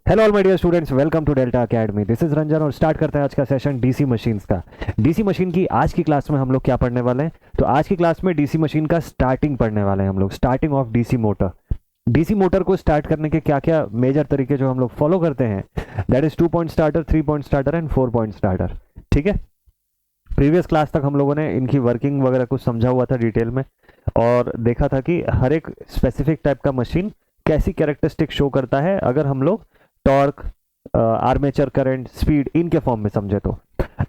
Hello all my dear students, welcome to Delta Academy. This is Ranjan और start करते हैं आज का सेशन डीसी मशीन्स का। डीसी मशीन की आज की क्लास में हम लोग क्या पढ़ने वाले हैं? तो आज की क्लास में डीसी मशीन का स्टार्टिंग पढ़ने वाले हैं हम लोग, starting of DC motor. DC motor को स्टार्ट करने के क्या क्या मेजर तरीके जो हम लोग फॉलो करते हैं, that is 2 point starter, 3 point starter and 4 point starter. ठीक है, प्रीवियस क्लास तक हम लोगों ने इनकी वर्किंग वगैरह कुछ समझा हुआ था डिटेल में, और देखा था कि हर एक स्पेसिफिक टाइप का मशीन कैसी कैरेक्टरिस्टिक शो करता है अगर हम लोग टॉर्क, आर्मेचर करंट, स्पीड इनके फॉर्म में समझे तो।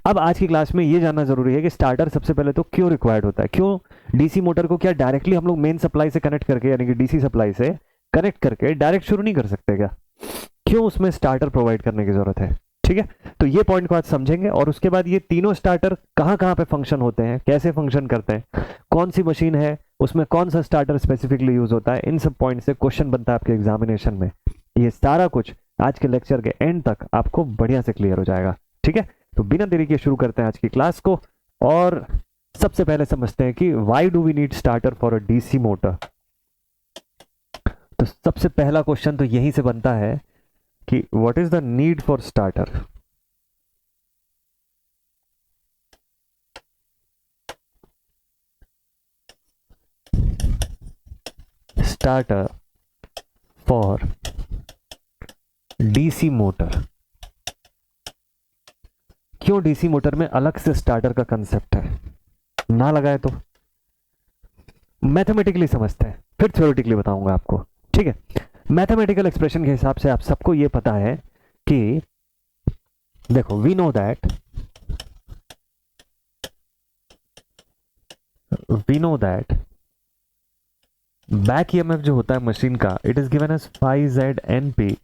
अब आज की क्लास में ये जानना जरूरी है कि स्टार्टर सबसे पहले तो क्यों रिक्वायर्ड होता है, क्यों डीसी मोटर को क्या डायरेक्टली हम लोग मेन सप्लाई से कनेक्ट करके, यानी कि डीसी सप्लाई से कनेक्ट करके डायरेक्ट शुरू नहीं कर सकते क्या? क्यों उसमें स्टार्टर प्रोवाइड करने की जरूरत है? ठीक है, तो ये पॉइंट को आज समझेंगे, और उसके बाद ये तीनों स्टार्टर कहाँ कहाँ पे फंक्शन होते हैं, कैसे फंक्शन करते हैं, कौन सी मशीन है उसमें कौन सा स्टार्टर स्पेसिफिकली यूज होता है, इन सब पॉइंट से क्वेश्चन बनता है आपके एग्जामिनेशन में। ये सारा कुछ आज के लेक्चर के एंड तक आपको बढ़िया से क्लियर हो जाएगा। ठीक है, तो बिना देरी के शुरू करते हैं आज की क्लास को, और सबसे पहले समझते हैं कि why do we need starter for a DC motor. तो सबसे पहला क्वेश्चन तो यहीं से बनता है कि what is the need for starter. Starter for DC motor. क्यों डीसी मोटर में अलग से स्टार्टर का कंसेप्ट है? ना लगाए तो मैथमेटिकली समझते हैं, फिर थ्योरेटिकली बताऊंगा आपको। ठीक है, मैथमेटिकल एक्सप्रेशन के हिसाब से आप सबको यह पता है कि देखो, we know that back EMF जो होता है मशीन का, it is given as 5ZNP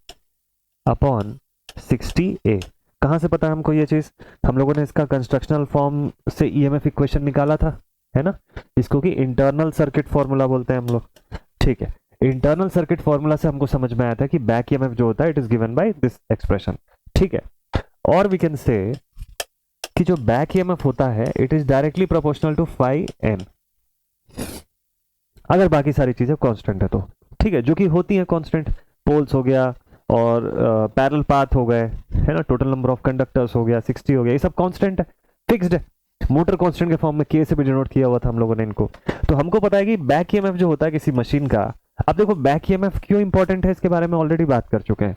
upon 60A। कहां से पता है हमको ये चीज? हम लोगों ने इसका कंस्ट्रक्शनल फॉर्म से ईएमएफ इक्वेशन निकाला था, है ना, इसको कि इंटरनल सर्किट फॉर्मूला बोलते हैं हम लोग। ठीक है, इंटरनल सर्किट फॉर्मूला से हमको समझ में आया था कि बैक ईएमएफ जो होता है it is given by this expression. ठीक है, और वी कैन से कि जो बैक ईएमएफ होता है it is directly proportional to 5N, अगर बाकी सारी चीजें कांस्टेंट है तो। ठीक है, जो कि होती है कांस्टेंट, पोल्स हो गया और पैरेलल पाथ हो गए, है ना, टोटल नंबर ऑफ कंडक्टर्स हो गया, 60 हो गया, ये सब कांस्टेंट है, फिक्स्ड है। मोटर कांस्टेंट के फॉर्म में के से भी डिनोट किया हुआ था हम लोगों ने इनको। तो हमको पता है कि बैक ईएमएफ जो होता है किसी मशीन का, अब देखो बैक ईएमएफ क्यों इंपॉर्टेंट है इसके बारे में ऑलरेडी बात कर चुके हैं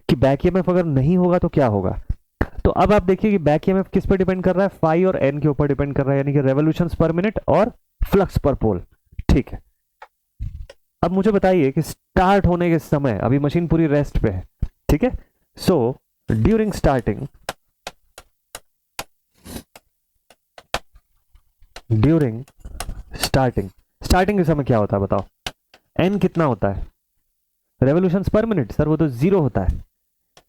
कि बैक ईएमएफ अगर नहीं होगा तो क्या होगा। तो अब आप देखिए कि बैक ईएमएफ किस पर डिपेंड कर रहा है? फाई और एन के ऊपर डिपेंड कर रहा है, यानी कि रेवोल्यूशंस पर मिनट और फ्लक्स पर पोल। ठीक है, अब मुझे बताइए कि स्टार्ट होने के समय अभी मशीन पूरी रेस्ट पे है। ठीक है, सो ड्यूरिंग स्टार्टिंग स्टार्टिंग के समय क्या होता है बताओ? एन कितना होता है? रेवोल्यूशंस पर मिनट। सर वो तो जीरो होता है,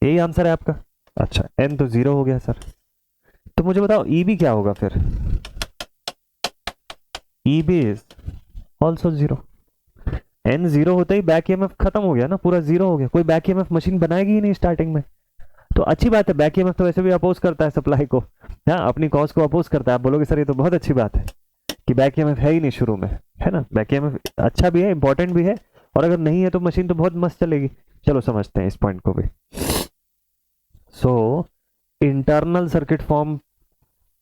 यही आंसर है आपका। अच्छा, एन तो जीरो हो गया सर, तो मुझे बताओ ईबी क्या होगा फिर? EB is also zero. N zero होते ही बैक ईएमएफ खत्म हो गया ना, पूरा जीरो हो गया, कोई बैक ईएमएफ मशीन बनाएगी ही नहीं स्टार्टिंग में। तो अच्छी बात है, बैक ईएमएफ तो वैसे भी अपोज करता है सप्लाई को, हाँ, अपनी कॉज को अपोज करता है। आप बोलोगे सर ये तो बहुत अच्छी बात है कि बैक ईएमएफ है ही नहीं शुरू में, है ना, बैक ईएमएफ अच्छा भी है, इंपॉर्टेंट भी है, और अगर नहीं है तो मशीन तो बहुत मस्त चलेगी। चलो समझते हैं इस पॉइंट को भी। सो इंटरनल सर्किट फॉर्म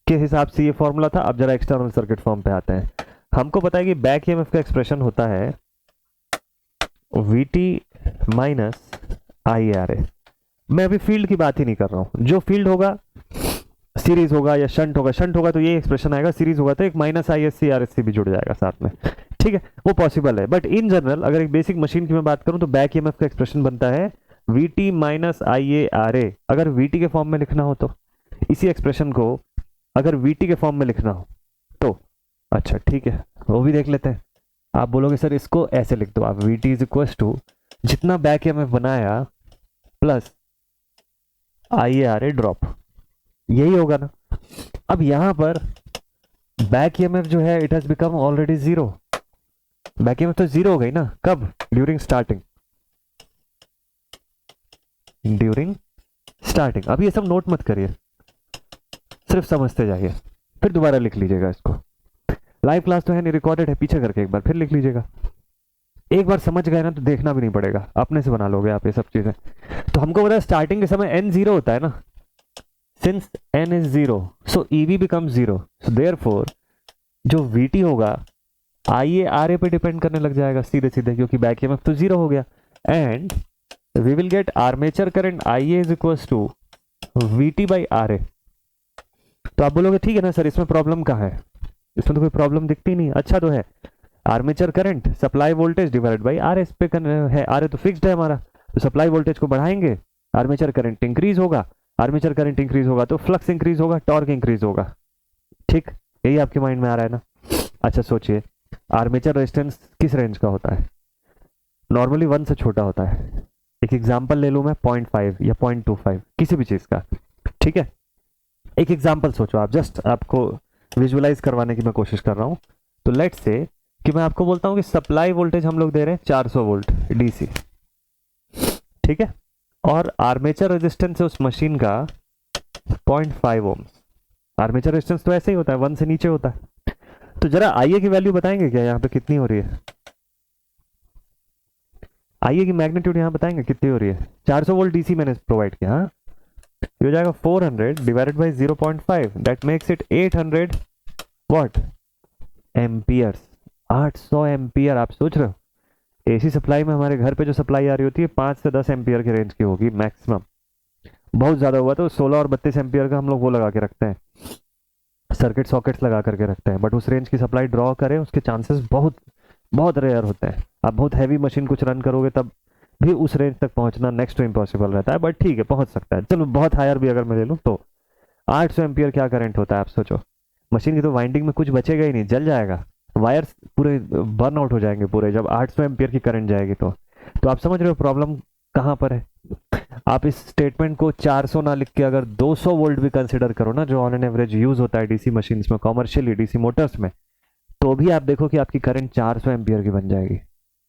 के हिसाब से ये फॉर्मूला था। अब जरा एक्सटर्नल सर्किट फॉर्म पे आते हैं। हमको पता है कि बैक ईएमएफ का एक्सप्रेशन होता है VT माइनस IARA। मैं अभी फील्ड की बात ही नहीं कर रहा हूं, जो फील्ड होगा सीरीज होगा या शंट होगा, शंट होगा तो ये एक्सप्रेशन आएगा, सीरीज होगा तो एक माइनस ISC RSC भी जुड़ जाएगा साथ में। ठीक है, वो पॉसिबल है, बट इन जनरल अगर एक बेसिक मशीन की मैं बात करूं तो बैक ईएमएफ का एक्सप्रेशन बनता है VT माइनस IARA। अगर VT के फॉर्म में लिखना हो तो, इसी एक्सप्रेशन को अगर VT के फॉर्म में लिखना हो तो, अच्छा ठीक है, वो भी देख लेते हैं। आप बोलोगे सर इसको ऐसे लिख दो आप, VT इज इक्वल टू जितना बैक ईएमएफ बनाया प्लस IARA ड्रॉप, यही होगा ना। अब यहां पर बैक ईएमएफ जो है it has become already zero. Back EMF तो जीरो हो गई ना, कब? During starting. अब ये सब नोट मत करिए, सिर्फ समझते जाइए, फिर दोबारा लिख लीजिएगा इसको। लाइव क्लास तो है नहीं, रिकॉर्डेड है, पीछे करके एक बार फिर लिख लीजिएगा। एक बार समझ गए ना तो देखना भी नहीं पड़ेगा, अपने से बना लोगे आप ये सब चीजें। तो हमको पता है स्टार्टिंग के समय n जीरो होता है ना, since n is zero so EV become zero, so therefore जो VT होगा IA RA पे डिपेंड करने लग जाएगा सीधे सीधे, क्योंकि बैक EMF तो जीरो हो गया। And we will get armature current IA is equal to VT by RA। तो आप बोलोगे ठीक है ना सर, इसमें प्रॉब्लम कहाँ है? इसमें तो कोई प्रॉब्लम दिखती नहीं, अच्छा तो है। Armature current supply voltage divide by RS पे है, RA तो फिक्स्ड है हमारा, तो सप्लाई वोल्टेज को बढ़ाएंगे, आर्मेचर करंट इंक्रीज होगा, आर्मेचर करंट इंक्रीज होगा तो फ्लक्स इंक्रीज होगा, टॉर्क इंक्रीज होगा। ठीक, यही आपके माइंड में आ रहा है ना? अच्छा सोचिए, आर्मेचर रेजिस्टेंस किस रेंज का होता है? नॉर्मली 1 से छोटा होता है। एक एग्जांपल ले लूं मैं 0.5 या 0.25 किसी भी चीज का, ठीक है? एक एग्जांपल सोचो आप, जस्ट आपको विजुअलाइज करवाने की मैं कोशिश कर रहा हूं। तो लेट्स से कि मैं आपको बोलता हूं कि सप्लाई वोल्टेज हम लोग दे रहे हैं 400 वोल्ट DC, ठीक है? और आर्मेचर रेजिस्टेंस है उस मशीन का 0.5 ओम। आर्मेचर रेजिस्टेंस तो ऐसे ही होता है, 1 से नीचे होता है। तो जरा IA की वैल्यू बताएंगे क्या यहाँ पे कितनी हो रही है? IA की मैग्नीट्यूड यहाँ बताएंगे कितनी हो रही है? 400 वोल्ट DC मैंने प्रोवाइड किया, हाँ? ये हो जाएगा 400 divided by 0.5, that makes it 800 what amperes. 800 ampere. आप सोच रहे हो AC सप्लाई में हमारे घर पे जो सप्लाई आ रही होती है 5 से 10 एम्पियर के रेंज की होगी मैक्सिमम। बहुत ज्यादा हुआ तो 16 और 32 एम्पियर का हम लोग वो लगा के रखते हैं, सर्किट सॉकेट्स लगा करके रखते हैं, बट उस रेंज की सप्लाई ड्रॉ करें उसके चांसेस बहुत बहुत रेयर होते हैं। आप बहुत हैवी मशीन कुछ रन करोगे तब भी उस रेंज तक पहुंचना नेक्स्ट टू इम्पॉसिबल रहता है, बट ठीक है पहुंच सकता है। चलो बहुत हायर भी अगर मैं ले लूँ तो 800 एम्पियर क्या करंट होता है आप सोचो। मशीन की तो वाइंडिंग में कुछ बचेगा ही नहीं, जल जाएगा, वायर्स पूरे बर्न आउट हो जाएंगे पूरे, जब 800 एम्पियर की करंट जाएगी तो आप समझ रहे हो प्रॉब्लम कहाँ पर है? आप इस स्टेटमेंट को 400 ना लिख के अगर 200 वोल्ट भी कंसिडर करो ना, जो ऑन एन एवरेज यूज होता है डीसी मशीन्स में, कॉमर्शियली डीसी मोटर्स में, तो भी आप देखो कि आपकी करंट 400 एम्पियर की बन जाएगी।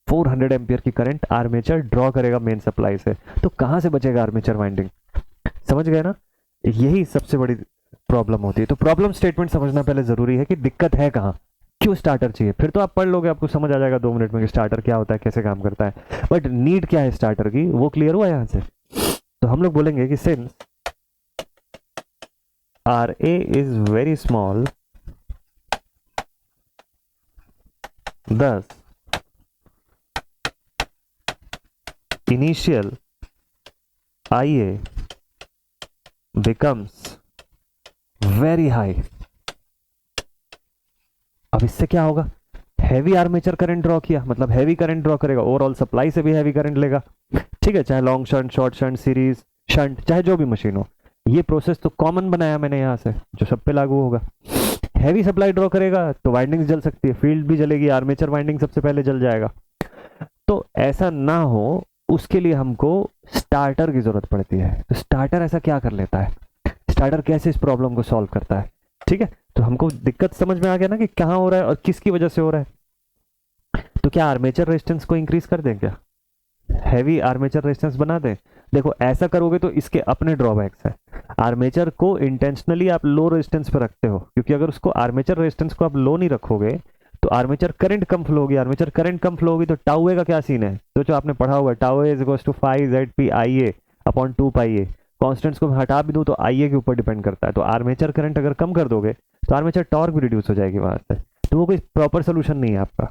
400 एम्पियर की करंट आर्मेचर ड्रॉ करेगा मेन सप्लाई से, तो कहां से बचेगा आर्मेचर वाइंडिंग? समझ गए ना? यही सबसे बड़ी प्रॉब्लम होती है। तो प्रॉब्लम स्टेटमेंट समझना पहले जरूरी है कि दिक्कत है कहाँ, क्यों स्टार्टर चाहिए। फिर तो आप पढ़ लोगे, आपको समझ आ जाएगा 2 मिनट में कि स्टार्टर क्या होता है, कैसे काम करता है, बट नीड क्या है स्टार्टर की, वो क्लियर हुआ यहां से? तो हम लोग बोलेंगे कि since RA is very small, thus initial IA becomes very high। अब इससे क्या होगा? हैवी आर्मेचर करंट ड्रॉ किया, मतलब हैवी करंट ड्रॉ करेगा, ओवरऑल सप्लाई से भी हैवी करंट लेगा, ठीक है? चाहे long shunt, short shunt, series shunt, चाहे जो भी मशीन हो। ये प्रोसेस तो कॉमन बनाया मैंने यहाँ से, जो सब पे लागू होगा। हैवी सप्लाई ड्रॉ करेगा तो वाइंडिंग्स जल सकती है, फील्ड भी जलेगी, आर्मेचर वाइंडिंग सबसे पहले जल जाएगा। तो ऐसा ना हो उसके लिए हमको स्टार्टर की जरूरत पड़ती है। तो स्टार्टर ऐसा क्या कर लेता है, स्टार्टर कैसे इस प्रॉब्लम को सॉल्व करता है? ठीक है, तो हमको दिक्कत समझ में आ गया ना कि कहाँ हो रहा है और किसकी वजह से हो रहा है। तो क्या आर्मेचर रेजिस्टेंस को इंक्रीज कर दें, क्या हैवी आर्मेचर रेजिस्टेंस बना दें? देखो ऐसा करोगे तो इसके अपने ड्रॉबैक्स है। आर्मेचर को इंटेंशनली आप लो रेजिस्टेंस पर रखते हो, क्योंकि अगर उसको आर्मेचर रेजिस्टेंस को आप लो नहीं रखोगे तो आर्मेचर करंट कम फ्लो होगी, आर्मेचर करंट कम फ्लो होगी तो टाउ ए का क्या सीन है? तो जो आपने पढ़ा हुआ है, tau A is equals to 5ZP IA upon 2πA। Constants को हटा भी दूं तो IA के ऊपर डिपेंड करता है। तो आर्मेचर करंट अगर कम कर दोगे तो आर्मेचर टॉर्क भी रिड्यूस हो जाएगी वहां से, तो वो कोई प्रॉपर सोल्यूशन नहीं है आपका।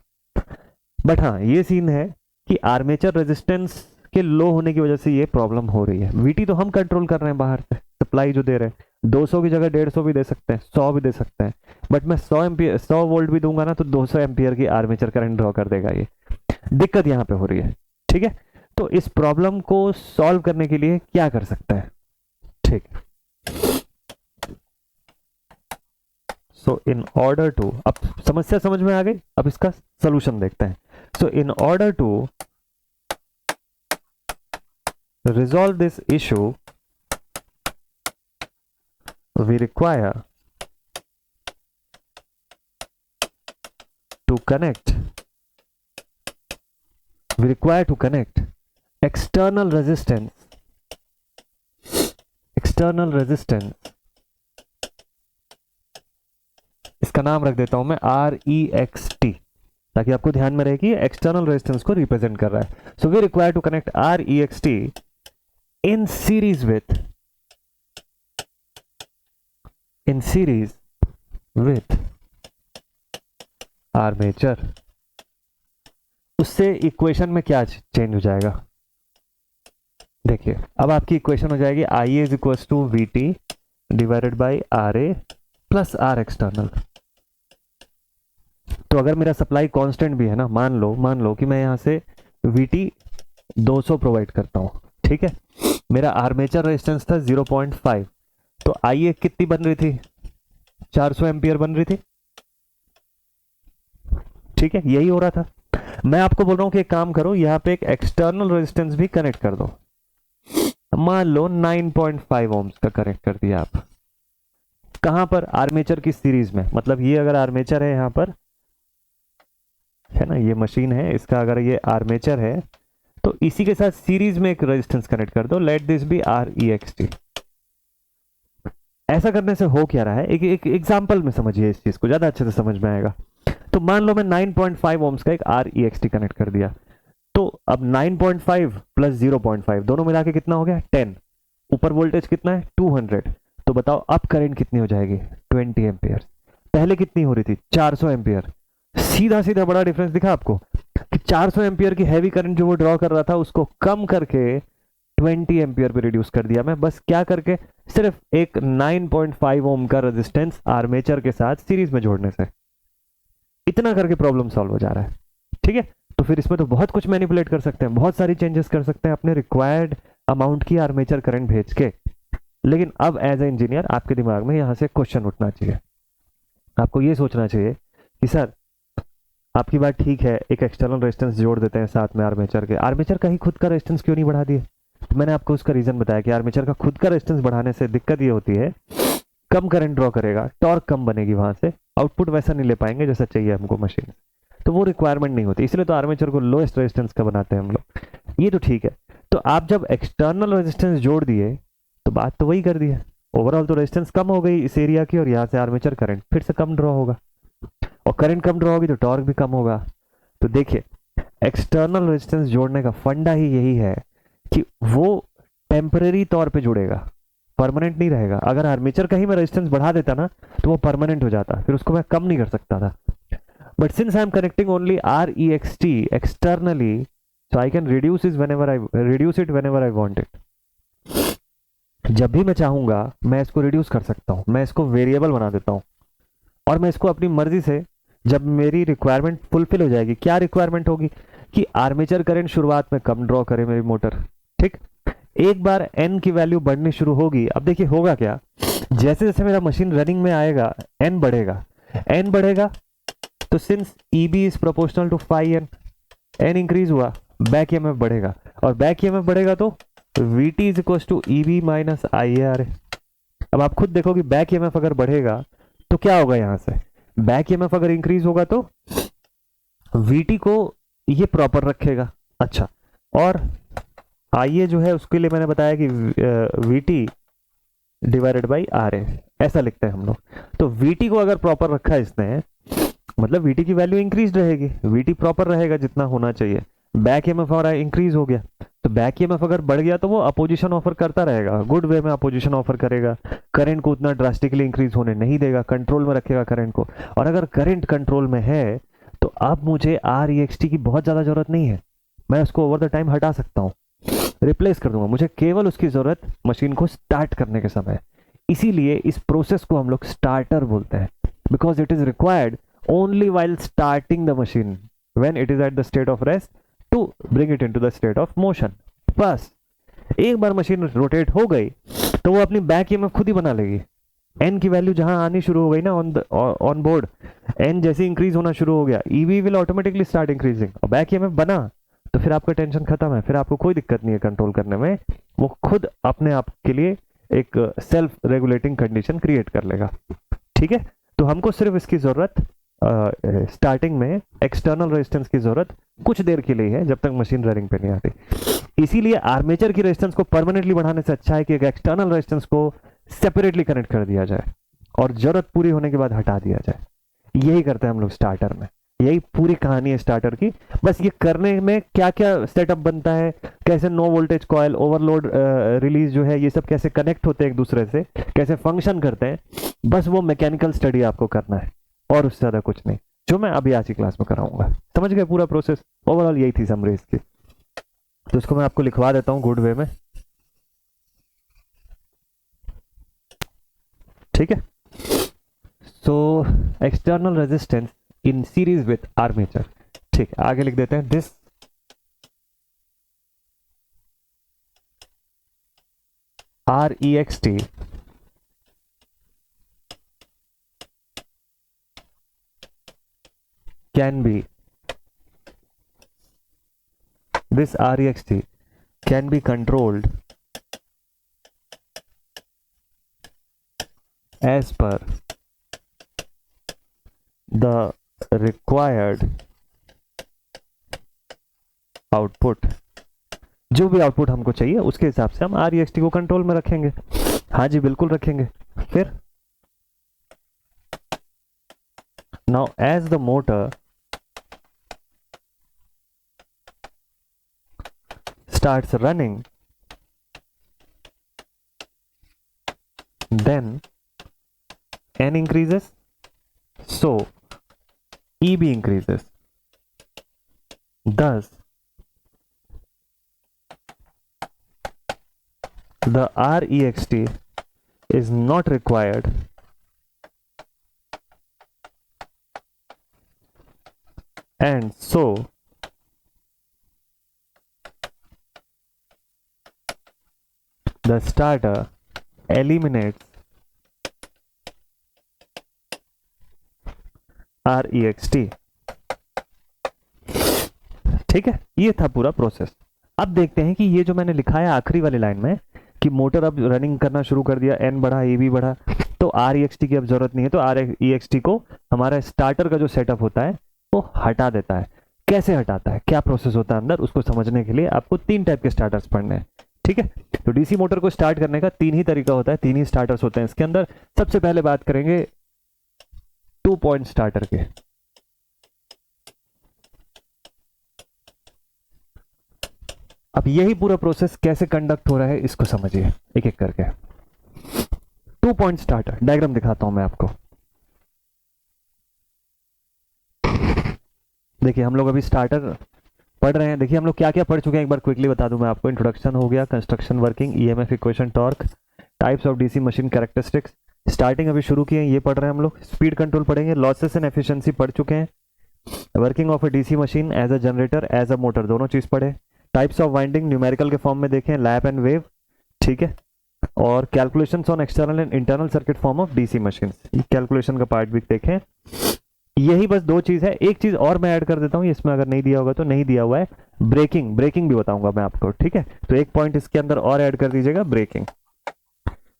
बट हाँ ये सीन है कि आर्मेचर रेजिस्टेंस के लो होने की वजह से ये प्रॉब्लम हो रही है। VT तो हम कंट्रोल कर रहे हैं बाहर से, सप्लाई जो दे रहे हैं 200 की जगह 150 भी दे सकते हैं, 100 भी दे सकते हैं, बट मैं 100 एम्पियर 100 वोल्ट भी दूंगा ना तो 200 एम्पियर की आर्मेचर करंट ड्रॉ कर देगा। ये दिक्कत यहाँ पे हो रही है, ठीक है? तो इस प्रॉब्लम को सॉल्व करने के लिए क्या कर सकते हैं? ठीक, सो इन ऑर्डर टू, अब समस्या समझ में आ गई, अब इसका सोल्यूशन देखते हैं। So in order to resolve this issue, we require to connect external resistance, इसका नाम रख देता हूं मैं REXT, ताकि आपको ध्यान में रहे कि एक्सटर्नल रेजिस्टेंस को रिप्रेजेंट कर रहा है. So we require to connect R E X T in series with armature. उससे इक्वेशन में क्या चेंज हो जाएगा, देखिए अब आपकी इक्वेशन हो जाएगी I is equal to V T divided by R A plus R external. तो अगर मेरा सप्लाई कांस्टेंट भी है ना, मान लो कि मैं यहां से वी टी 200 प्रोवाइड करता हूं, ठीक है. मेरा आर्मेचर रेजिस्टेंस था 0.5, तो आई ए कितनी बन रही थी, 400 एम्पियर बन रही थी, ठीक है. यही हो रहा था. मैं आपको बोल रहा हूं कि एक काम करो, यहां पे एक एक्सटर्नल रेजिस्टेंस भी कनेक्ट कर दो. मान लो 9.5 ओम्स का कनेक्ट कर दिया आप. कहां पर, आर्मेचर की सीरीज में. मतलब ये अगर आर्मेचर है, यहां पर है ना, ये मशीन है, इसका अगर ये आर्मेचर है तो इसी के साथ सीरीज में एक रेजिस्टेंस कनेक्ट कर दो. Let this be R E X T. ऐसा करने से हो क्या रहा है, एक एग्जांपल में समझिए इस चीज को, ज्यादा अच्छे से समझ में आएगा. तो मान लो मैं 9.5 ओम्स का एक are E X T connect कर दिया. तो अब 9.5 प्लस 0.5 दोनों मिला के कितना हो गया, 10. ऊपर वोल्टेज कितना है, 200. तो बताओ अब करंट कितनी हो जाएगी, 20 एम्पियर. पहले कितनी हो रही थी, 400 एम्पियर. सीधा सीधा बड़ा डिफरेंस दिखा आपको कि 400 एम्पियर की हैवी करंट जो वो ड्रॉ कर रहा था उसको कम करके 20 एम्पियर पे रिड्यूस कर दिया मैं. बस क्या करके, सिर्फ एक 9.5 ओम का रेजिस्टेंस आर्मेचर के साथ सीरीज में जोड़ने से. इतना करके प्रॉब्लम सॉल्व हो जा रहा है, ठीक है. तो फिर इसमें तो बहुत कुछ मैनिपुलेट कर सकते हैं, बहुत सारी चेंजेस कर सकते हैं अपने रिक्वायर्ड अमाउंट की आर्मेचर करंट भेज के. लेकिन अब एज ए इंजीनियर आपके दिमाग में यहां से क्वेश्चन उठना चाहिए. आपको ये सोचना चाहिए कि सर आपकी बात ठीक है, एक एक्सटर्नल रेजिस्टेंस जोड़ देते हैं साथ में आर्मेचर के. आर्मेचर का ही खुद का रेजिस्टेंस क्यों नहीं बढ़ा दिए. तो मैंने आपको उसका रीजन बताया कि आर्मेचर का खुद का रेजिस्टेंस बढ़ाने से दिक्कत ये होती है, कम करंट ड्रॉ करेगा, टॉर्क कम बनेगी, वहां से आउटपुट वैसा नहीं ले पाएंगे जैसा चाहिए हमको मशीन. तो वो रिक्वायरमेंट नहीं होती, इसलिए तो आर्मेचर को लोएस्ट रेजिस्टेंस का बनाते हैं हम लोग. ये तो ठीक है. तो आप जब एक्सटर्नल रेजिस्टेंस जोड़ दिए तो बात तो वही कर दी है. ओवरऑल तो रेजिस्टेंस कम हो गई इस एरिया की, और यहाँ से आर्मेचर करंट फिर से कम ड्रॉ होगा, और करंट कम ड्रॉ होगी तो टॉर्क भी कम होगा. तो देखिए एक्सटर्नल रेजिस्टेंस जोड़ने का फंडा ही यही है कि वो टेम्परेरी तौर पे जुड़ेगा, परमानेंट नहीं रहेगा. अगर आर्मेचर का ही मैं रेजिस्टेंस बढ़ा देता ना तो वो परमानेंट हो जाता, फिर उसको मैं कम नहीं कर सकता था. But since I am connecting only are E X T externally, so I can reduce it whenever I want it. जब भी मैं चाहूंगा मैं इसको रिड्यूस कर सकता हूं, मैं इसको वेरिएबल बना देता हूं, और मैं इसको अपनी मर्जी से, जब मेरी रिक्वायरमेंट फुलफिल हो जाएगी. क्या रिक्वायरमेंट होगी कि आर्मेचर करंट शुरुआत में कम ड्रॉ करे मेरी मोटर, ठीक. एक बार एन की वैल्यू बढ़नी शुरू होगी. अब देखिए होगा क्या, जैसे जैसे मेरा मशीन रनिंग में आएगा एन बढ़ेगा तो since E B is proportional to phi N, N increase हुआ, बैक ईएमएफ बढ़ेगा, और बैक ईएमएफ बढ़ेगा तो V T is equal to E B minus I A R A. अब आप खुद देखो कि बैक ईएमएफ अगर बढ़ेगा तो क्या होगा, यहां से बैक ईएमएफ अगर इंक्रीज होगा तो वीटी को ये प्रॉपर रखेगा. अच्छा, और आईए जो है उसके लिए मैंने बताया कि वीटी डिवाइडेड बाई आर ए, ऐसा लिखते हैं हम लोग. तो वीटी को अगर प्रॉपर रखा इसने, मतलब वीटी की वैल्यू इंक्रीज रहेगी, वीटी प्रॉपर रहेगा जितना होना चाहिए. बैक ईएमएफ और इंक्रीज हो गया, तो बैक ईएमएफ अगर बढ़ गया तो वो अपोजिशन ऑफर करता रहेगा, गुड वे में अपोजिशन ऑफर करेगा, करंट को उतना ड्रास्टिकली इंक्रीज होने नहीं देगा, कंट्रोल में रखेगा करंट को. और अगर करंट कंट्रोल में है तो अब मुझे आर ई एक्स टी की बहुत ज्यादा जरूरत नहीं है, मैं उसको ओवर द टाइम हटा सकता हूँ, रिप्लेस कर दूंगा. मुझे केवल उसकी जरूरत मशीन को स्टार्ट करने के समय. इसीलिए इस प्रोसेस को हम लोग स्टार्टर बोलते हैं, because it is required only while starting the machine when it is at the state of rest to bring it into the state of motion. बस एक बार मशीन रोटेट हो गई तो वो अपनी बैक ईएमएफ खुद ही बना लेगी. एन की वैल्यू जहां आनी शुरू हो गई ना ऑन बोर्ड, एन जैसे इंक्रीज होना शुरू हो गया, EV will automatically start increasing, और बैक ईएमएफ बना तो फिर आपका टेंशन खत्म है, फिर आपको कोई दिक्कत नहीं है कंट्रोल करने में. वो खुद अपने आप के लिए एक सेल्फ रेगुलेटिंग कंडीशन क्रिएट कर लेगा, ठीक है. तो हमको सिर्फ इसकी जरूरत स्टार्टिंग में एक्सटर्नल रेजिस्टेंस की जरूरत कुछ देर के लिए है, जब तक मशीन रनिंग पे नहीं आती. इसीलिए आर्मेचर की रेजिस्टेंस को परमानेंटली बढ़ाने से अच्छा है कि एक एक्सटर्नल रेजिस्टेंस को सेपरेटली कनेक्ट कर दिया जाए और जरूरत पूरी होने के बाद हटा दिया जाए. यही करते हैं हम लोग स्टार्टर में. यही पूरी कहानी है स्टार्टर की। बस ये करने में क्या क्या सेटअप बनता है, कैसे no voltage coil, overload release जो है, ये सब कैसे कनेक्ट होते हैं एक दूसरे से, कैसे फंक्शन करते हैं, बस वो मैकेनिकल स्टडी आपको करना है और उससे ज़्यादा कुछ नहीं, जो मैं अभी आज की क्लास में कराऊंगा। समझ गए पूरा प्रोसेस? ओवरऑल यही थी समरी इसकी। तो इसको मैं आपको लिखवा देता हूँ गुड वे में, ठीक है। So external resistance in series with armature, ठीक है, आगे लिख देते हैं this REXT can be, this REXT can be controlled as per the required output। जो भी आउटपुट हमको चाहिए उसके हिसाब से हम REXT को कंट्रोल में रखेंगे। हाँ जी बिल्कुल रखेंगे। फिर now as the motor starts running, then N increases, so EB increases. Thus, the REXT is not required and so the starter eliminates REXT। ठीक है, ये था पूरा प्रोसेस। अब देखते हैं कि ये जो मैंने लिखा है आखिरी वाली लाइन में कि मोटर अब रनिंग करना शुरू कर दिया, N बढ़ा, EB बढ़ा, तो REXT की अब जरूरत नहीं है, तो REXT को हमारा स्टार्टर का जो सेटअप होता है वो हटा देता है। कैसे हटाता है, क्या प्रोसेस होता है अंदर, उसको समझने के लिए आपको 3 टाइप के स्टार्टर्स पढ़ने हैं। ठीक है, तो डीसी मोटर को स्टार्ट करने का 3 ही तरीका होता है, 3 ही स्टार्टर्स होते हैं इसके अंदर। सबसे पहले बात करेंगे 2 पॉइंट स्टार्टर के। अब यही पूरा प्रोसेस कैसे कंडक्ट हो रहा है इसको समझिए एक एक करके। 2 पॉइंट स्टार्टर डायग्राम दिखाता हूं मैं आपको। देखिए हम लोग अभी स्टार्टर पढ़ रहे हैं। देखिए हम लोग क्या क्या पढ़ चुके हैं एक बार क्विकली बता दूं मैं आपको। इंट्रोडक्शन हो गया, construction working, EMF equation, torque, types of DC machine characteristics, starting अभी शुरू किए हैं, ये पढ़ रहे हैं हम लोग। स्पीड कंट्रोल पढ़ेंगे, लॉसेस एंड एफिशिएंसी पढ़ चुके हैं, working of a DC machine as a generator as a motor, दोनों चीज पढ़े। टाइप्स ऑफ वाइंडिंग न्यूमेरिकल के फॉर्म में देखें, लैप एंड वेव, ठीक है। और calculations on external and internal circuit form of DC machine, calculation का पार्ट भी देखें। यही बस 2 चीज है। एक चीज और मैं ऐड कर देता हूं, इसमें अगर नहीं दिया होगा तो नहीं दिया हुआ है, ब्रेकिंग, ब्रेकिंग भी बताऊंगा मैं आपको, ठीक है। तो एक पॉइंट इसके अंदर और ऐड कर दीजिएगा, ब्रेकिंग।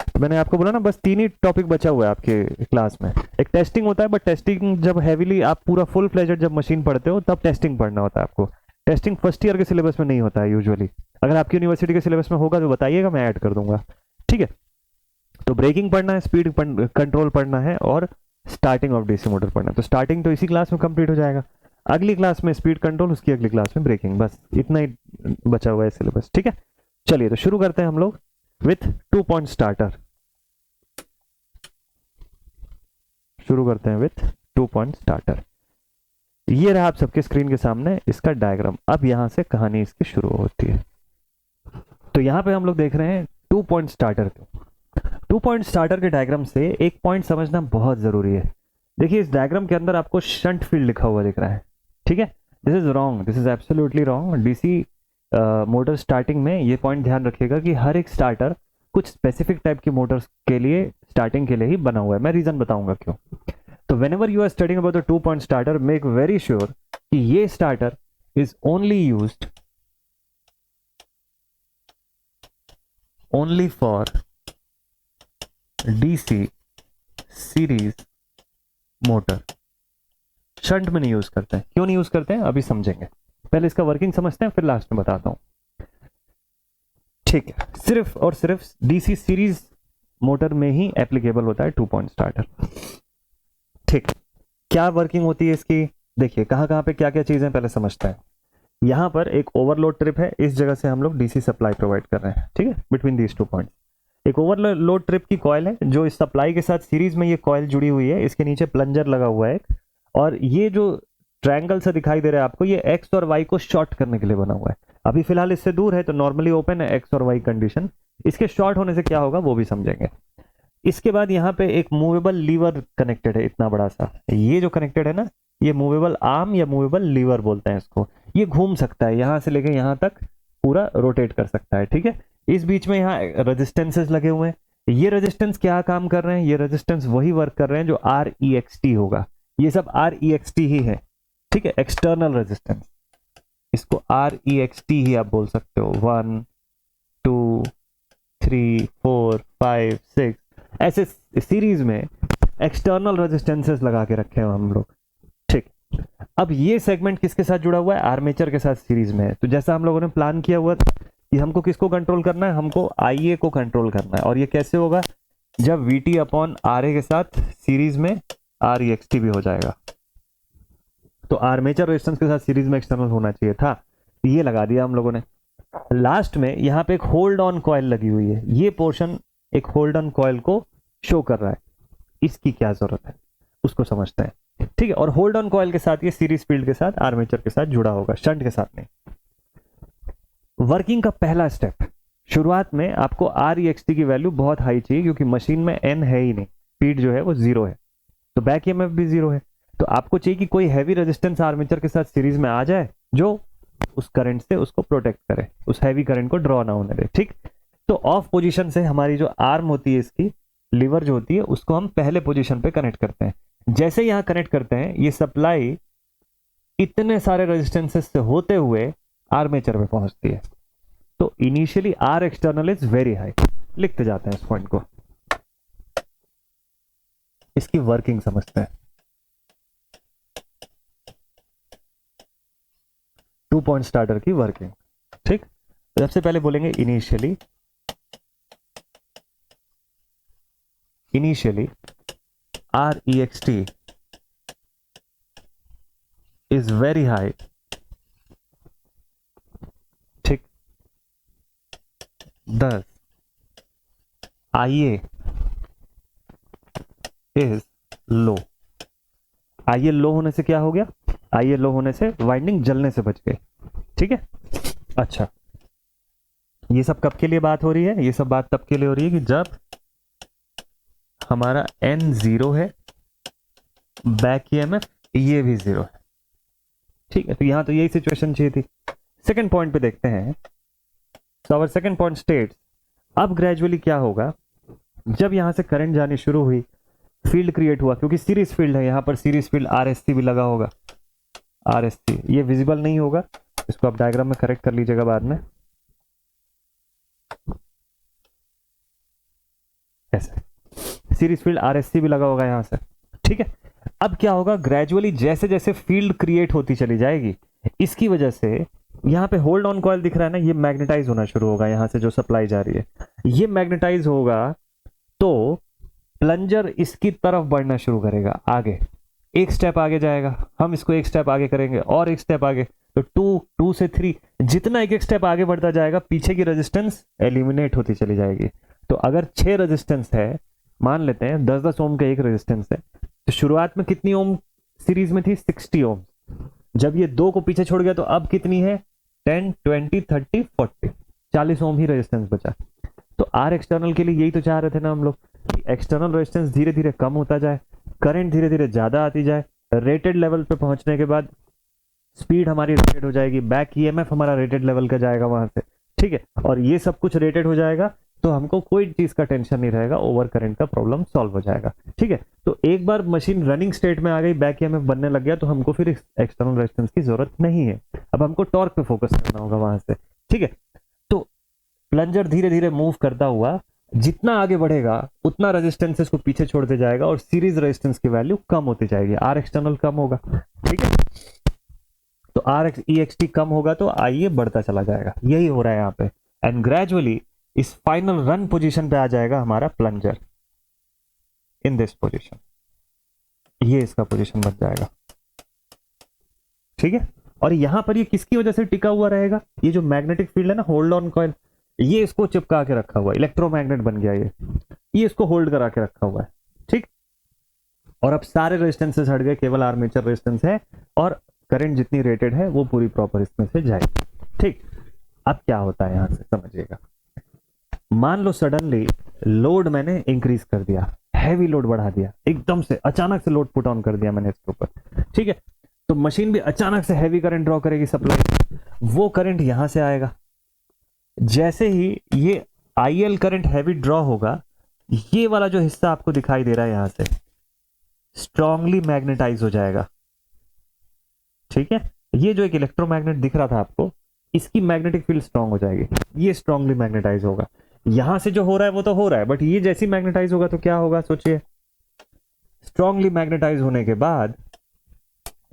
तो मैंने आपको बोला ना बस 3 ही टॉपिक बचा हुआ है आपके क्लास में। एक टेस्टिंग होता है, बट टेस्टिंग जब हैवीली आप पूरा फुल फ्लेजेड जब मशीन पढ़ते हो तब टेस्टिंग पढ़ना होता है आपको। टेस्टिंग फर्स्ट ईयर के सिलेबस में नहीं होता है यूजुअली। अगर आपकी यूनिवर्सिटी के सिलेबस में होगा तो बताइएगा, मैं ऐड कर दूंगा, ठीक है। तो ब्रेकिंग पढ़ना है, स्पीड कंट्रोल पढ़ना है और स्टार्टिंग ऑफ डीसी मोटर पढ़ना है। तो स्टार्टिंग तो इसी क्लास में कंप्लीट हो जाएगा, अगली क्लास में स्पीड कंट्रोल, उसकी अगली क्लास में ब्रेकिंग, बस इतना ही बचा हुआ है सिलेबस, ठीक है। चलिए तो शुरू करते हैं हम लोग विथ 2 पॉइंट स्टार्टर। शुरू करते हैं विथ 2 पॉइंट स्टार्टर। ये रहा आप सबके स्क्रीन के सामने इसका डायग्राम। अब यहां से कहानी इसकी शुरू होती है। तो यहां पे हम लोग देख रहे हैं 2 पॉइंट स्टार्टर को। 2 पॉइंट स्टार्टर के डायग्राम से एक पॉइंट समझना बहुत जरूरी है। देखिए इस डायग्राम के अंदर आपको शंट फील्ड लिखा हुआ दिख रहा है, ठीक है। This is wrong, this is absolutely wrong. DC motor starting में ये पॉइंट ध्यान रखिएगा कि हर एक स्टार्टर कुछ स्पेसिफिक टाइप की मोटर्स के लिए, स्टार्टिंग के लिए ही बना हुआ है। मैं रीजन बताऊंगा क्यों। तो whenever you are studying about the 2 point starter, make very sure कि ये starter is only for DC series motor। Shunt में नहीं यूज करते हैं। क्यों नहीं यूज करते हैं अभी समझेंगे, पहले इसका वर्किंग समझते हैं फिर लास्ट में बताता हूं, ठीक है। सिर्फ और सिर्फ डीसी सीरीज मोटर में ही एप्लीकेबल होता है 2 पॉइंट स्टार्टर, ठीक। क्या वर्किंग होती है इसकी, देखिए कहाँ कहाँ पे क्या क्या चीज़ें पहले समझते हैं। यहाँ पर एक ओवरलोड ट्रिप है, इस जगह से हम लोग डीसी सप्लाई प्रोवाइड कर रहे हैं, ठीक है, बिटवीन दीज 2 पॉइंट्स। एक ओवरलोड ट्रिप की कॉयल है जो इस सप्लाई के साथ सीरीज में ये कॉयल जुड़ी हुई है, इसके नीचे प्लंजर लगा हुआ है एक, और ये जो ट्रायंगल सा दिखाई दे रहा है आपको, ये एक्स और वाई को शॉर्ट करने के लिए बना हुआ है। अभी फिलहाल इससे दूर है तो नॉर्मली ओपन है एक्स और वाई कंडीशन, इसके शॉर्ट होने से क्या होगा वो भी समझेंगे। इसके बाद यहाँ पे एक मूवेबल लीवर कनेक्टेड है, इतना बड़ा सा, ये जो कनेक्टेड है ना, ये मूवेबल आर्म या मूवेबल लीवर बोलते हैं इसको। ये घूम सकता है, यहां से लेके यहां तक पूरा रोटेट कर सकता है, ठीक है। इस बीच में यहाँ रेजिस्टेंसेस लगे हुए हैं, ये रेजिस्टेंस क्या काम कर रहे हैं, ये रेजिस्टेंस वही वर्क कर रहे हैं जो REXT होगा, ये सब REXT ही है, ठीक है, एक्सटर्नल रेजिस्टेंस। इसको REXT ही आप बोल सकते हो, 1 2 3 4 5 6 ऐसे सीरीज में एक्सटर्नल रेजिस्टेंसेस लगा के रखे हैं हम लोग, ठीक। अब ये सेगमेंट किसके साथ जुड़ा हुआ है, आर्मेचर के साथ सीरीज में है। तो जैसा हम लोगों ने प्लान किया हुआ था कि हमको किसको कंट्रोल करना है, हमको IA को कंट्रोल करना है, और ये कैसे होगा, जब VT अपॉन RA के साथ सीरीज में REXT भी हो जाएगा। तो आर्मेचर रेजिस्टेंस के साथ सीरीज में एक्सटर्नल होना चाहिए था, ये लगा दिया हम लोगों ने। लास्ट में यहाँ पे एक होल्ड ऑन कॉइल लगी हुई है, ये पोर्शन एक होल्ड ऑन कॉइल को शो कर रहा है, इसकी क्या जरूरत है उसको समझते हैं, ठीक है। और होल्ड ऑन कॉइल के साथ ये सीरीज फील्ड के साथ आर्मेचर के साथ जुड़ा होगा, शंट के साथ नहीं। वर्किंग का पहला स्टेप, शुरुआत में आपको REXT की वैल्यू बहुत हाई चाहिए क्योंकि मशीन में N है ही नहीं, स्पीड जो है वो 0 है, तो बैक EMF भी 0 है। तो आपको चाहिए कि कोई हैवी रेजिस्टेंस आर्मेचर के साथ सीरीज में आ जाए जो उस करंट से उसको प्रोटेक्ट करे, उस हैवी करंट को ड्रॉ ना होने दे, ठीक। तो ऑफ पोजीशन से हमारी जो आर्म होती है, इसकी लीवर जो होती है, उसको हम पहले पोजीशन पे कनेक्ट करते हैं। जैसे यहां कनेक्ट करते हैं, ये सप्लाई इतने सारे रेजिस्टेंसेस से होते हुए आर्मेचर में पहुंचती है। तो initially R external is very high, लिखते जाते हैं इस पॉइंट को। इसकी वर्किंग समझते हैं, 2 पॉइंट स्टार्टर की वर्किंग, ठीक। सबसे पहले बोलेंगे initially REXT is very high, ठीक। thus IA is low। IA लो होने से क्या हो गया, IA लो होने से वाइंडिंग जलने से बच गए, ठीक है। अच्छा, ये सब कब के लिए बात हो रही है, ये सब बात तब के लिए हो रही है कि जब हमारा N 0 है, बैक EMF ये भी 0 है, ठीक है। तो यहां तो यही सिचुएशन चाहिए थी। सेकंड पॉइंट पे देखते हैं। So our second point states, अब ग्रेजुअली क्या होगा, जब यहां से करंट जानी शुरू हुई, फील्ड क्रिएट हुआ, क्योंकि सीरीज फील्ड है, यहां पर सीरीज फील्ड RSC भी लगा होगा, RSC ये विजिबल नहीं होगा, इसको आप डायग्राम में करेक्ट कर लीजिएगा बाद में, ऐसे सीरीज फील्ड RSC भी लगा होगा यहां से, ठीक है। अब क्या होगा, ग्रेजुअली जैसे जैसे फील्ड क्रिएट होती चली जाएगी, इसकी वजह से यहाँ पे होल्ड ऑन कॉइल दिख रहा है ना, ये मैग्नेटाइज होना शुरू होगा, यहां से जो सप्लाई जा रही है ये मैग्नेटाइज होगा, तो प्लंजर इसकी तरफ बढ़ना शुरू करेगा, आगे एक स्टेप आगे जाएगा, हम इसको एक स्टेप आगे करेंगे और एक स्टेप आगे, तो 2 से 3, जितना एक एक स्टेप आगे बढ़ता जाएगा पीछे की रेजिस्टेंस एलिमिनेट होती चली जाएगी। तो अगर 6 रेजिस्टेंस है, मान लेते हैं 10-10 ओम का एक रेजिस्टेंस है, तो शुरुआत में कितनी ओम सीरीज में थी, 60 ओम। जब ये 2 को पीछे छोड़ गया तो अब कितनी है, 10 20 30 40, 40 ओम ही रेजिस्टेंस बचा। तो आर एक्सटर्नल के लिए यही तो चाह रहे थे ना हम लोग, कि एक्सटर्नल रेजिस्टेंस धीरे धीरे कम होता जाए, करंट धीरे धीरे ज्यादा आती जाए, रेटेड लेवल पे पहुंचने के बाद स्पीड हमारी रेटेड हो जाएगी, बैक EMF हमारा रेटेड लेवल का जाएगा वहां से, ठीक है। और ये सब कुछ रेटेड हो जाएगा तो हमको कोई चीज का टेंशन नहीं रहेगा, ओवर करंट का प्रॉब्लम सॉल्व हो जाएगा, ठीक है। तो एक बार मशीन रनिंग स्टेट में आ गई, बैक EMF बनने लग गया, तो हमको फिर एक्सटर्नल रेजिस्टेंस की जरूरत नहीं है, अब हमको टॉर्क पे फोकस करना होगा वहां से, ठीक है। तो प्लंजर धीरे धीरे मूव करता हुआ जितना आगे बढ़ेगा उतना रेजिस्टेंसेस को पीछे छोड़ते जाएगा और सीरीज रेजिस्टेंस की वैल्यू कम होती जाएगी, आर एक्सटर्नल कम होगा, ठीक है। तो REXT कम होगा तो IA बढ़ता चला जाएगा, यही हो रहा है यहाँ पे। एंड ग्रेजुअली इस फाइनल रन पोजीशन पे आ जाएगा हमारा प्लंजर, इन दिस पोजीशन, ये इसका पोजीशन बन जाएगा, ठीक है। और यहां पर ये किसकी वजह से टिका हुआ रहेगा, ये जो मैग्नेटिक फील्ड है ना, होल्ड ऑन कॉइल, ये इसको चिपका के रखा हुआ है, इलेक्ट्रोमैग्नेट बन गया ये इसको होल्ड करा के रखा हुआ है, ठीक। और अब सारे रेजिस्टेंसेस हट गए, केवल आर्मेचर रेजिस्टेंस है, और करंट जितनी रेटेड है वो पूरी प्रॉपर इसमें से जाएगी, ठीक। अब क्या होता है यहां से समझिएगा, मान लो सडनली लोड मैंने इंक्रीज कर दिया, हैवी लोड बढ़ा दिया, एकदम से अचानक से लोड पुट ऑन कर दिया मैंने इसके ऊपर, ठीक है। तो मशीन भी अचानक से हैवी करंट ड्रॉ करेगी सप्लाई, वो करंट यहां से आएगा। जैसे ही ये आईएल करंट हैवी ड्रॉ होगा, ये वाला जो हिस्सा आपको दिखाई दे रहा है यहां से स्ट्रांगली मैग्नेटाइज हो जाएगा, ठीक है। ये जो एक इलेक्ट्रोमैग्नेट दिख रहा था आपको, इसकी मैग्नेटिक फील्ड स्ट्रांग हो जाएगी, ये स्ट्रांगली मैग्नेटाइज होगा। यहां से जो हो रहा है वो तो हो रहा है, बट ये जैसी मैग्नेटाइज होगा तो क्या होगा सोचिए, स्ट्रांगली मैग्नेटाइज होने के बाद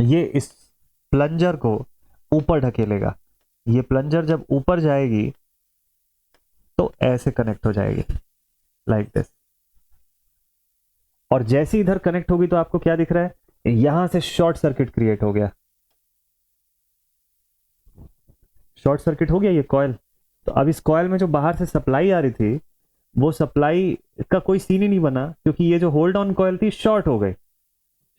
ये इस प्लंजर को ऊपर ढकेलेगा। ये प्लंजर जब ऊपर जाएगी तो ऐसे कनेक्ट हो जाएगी, लाइक दिस। और जैसे इधर कनेक्ट होगी तो आपको क्या दिख रहा है, यहां से शॉर्ट सर्किट क्रिएट हो गया, शॉर्ट सर्किट हो गया ये कॉइल। तो अब इस कॉइल में जो बाहर से सप्लाई आ रही थी, वो सप्लाई का कोई सीन ही नहीं बना, क्योंकि ये जो होल्ड ऑन कॉइल थी शॉर्ट हो गई।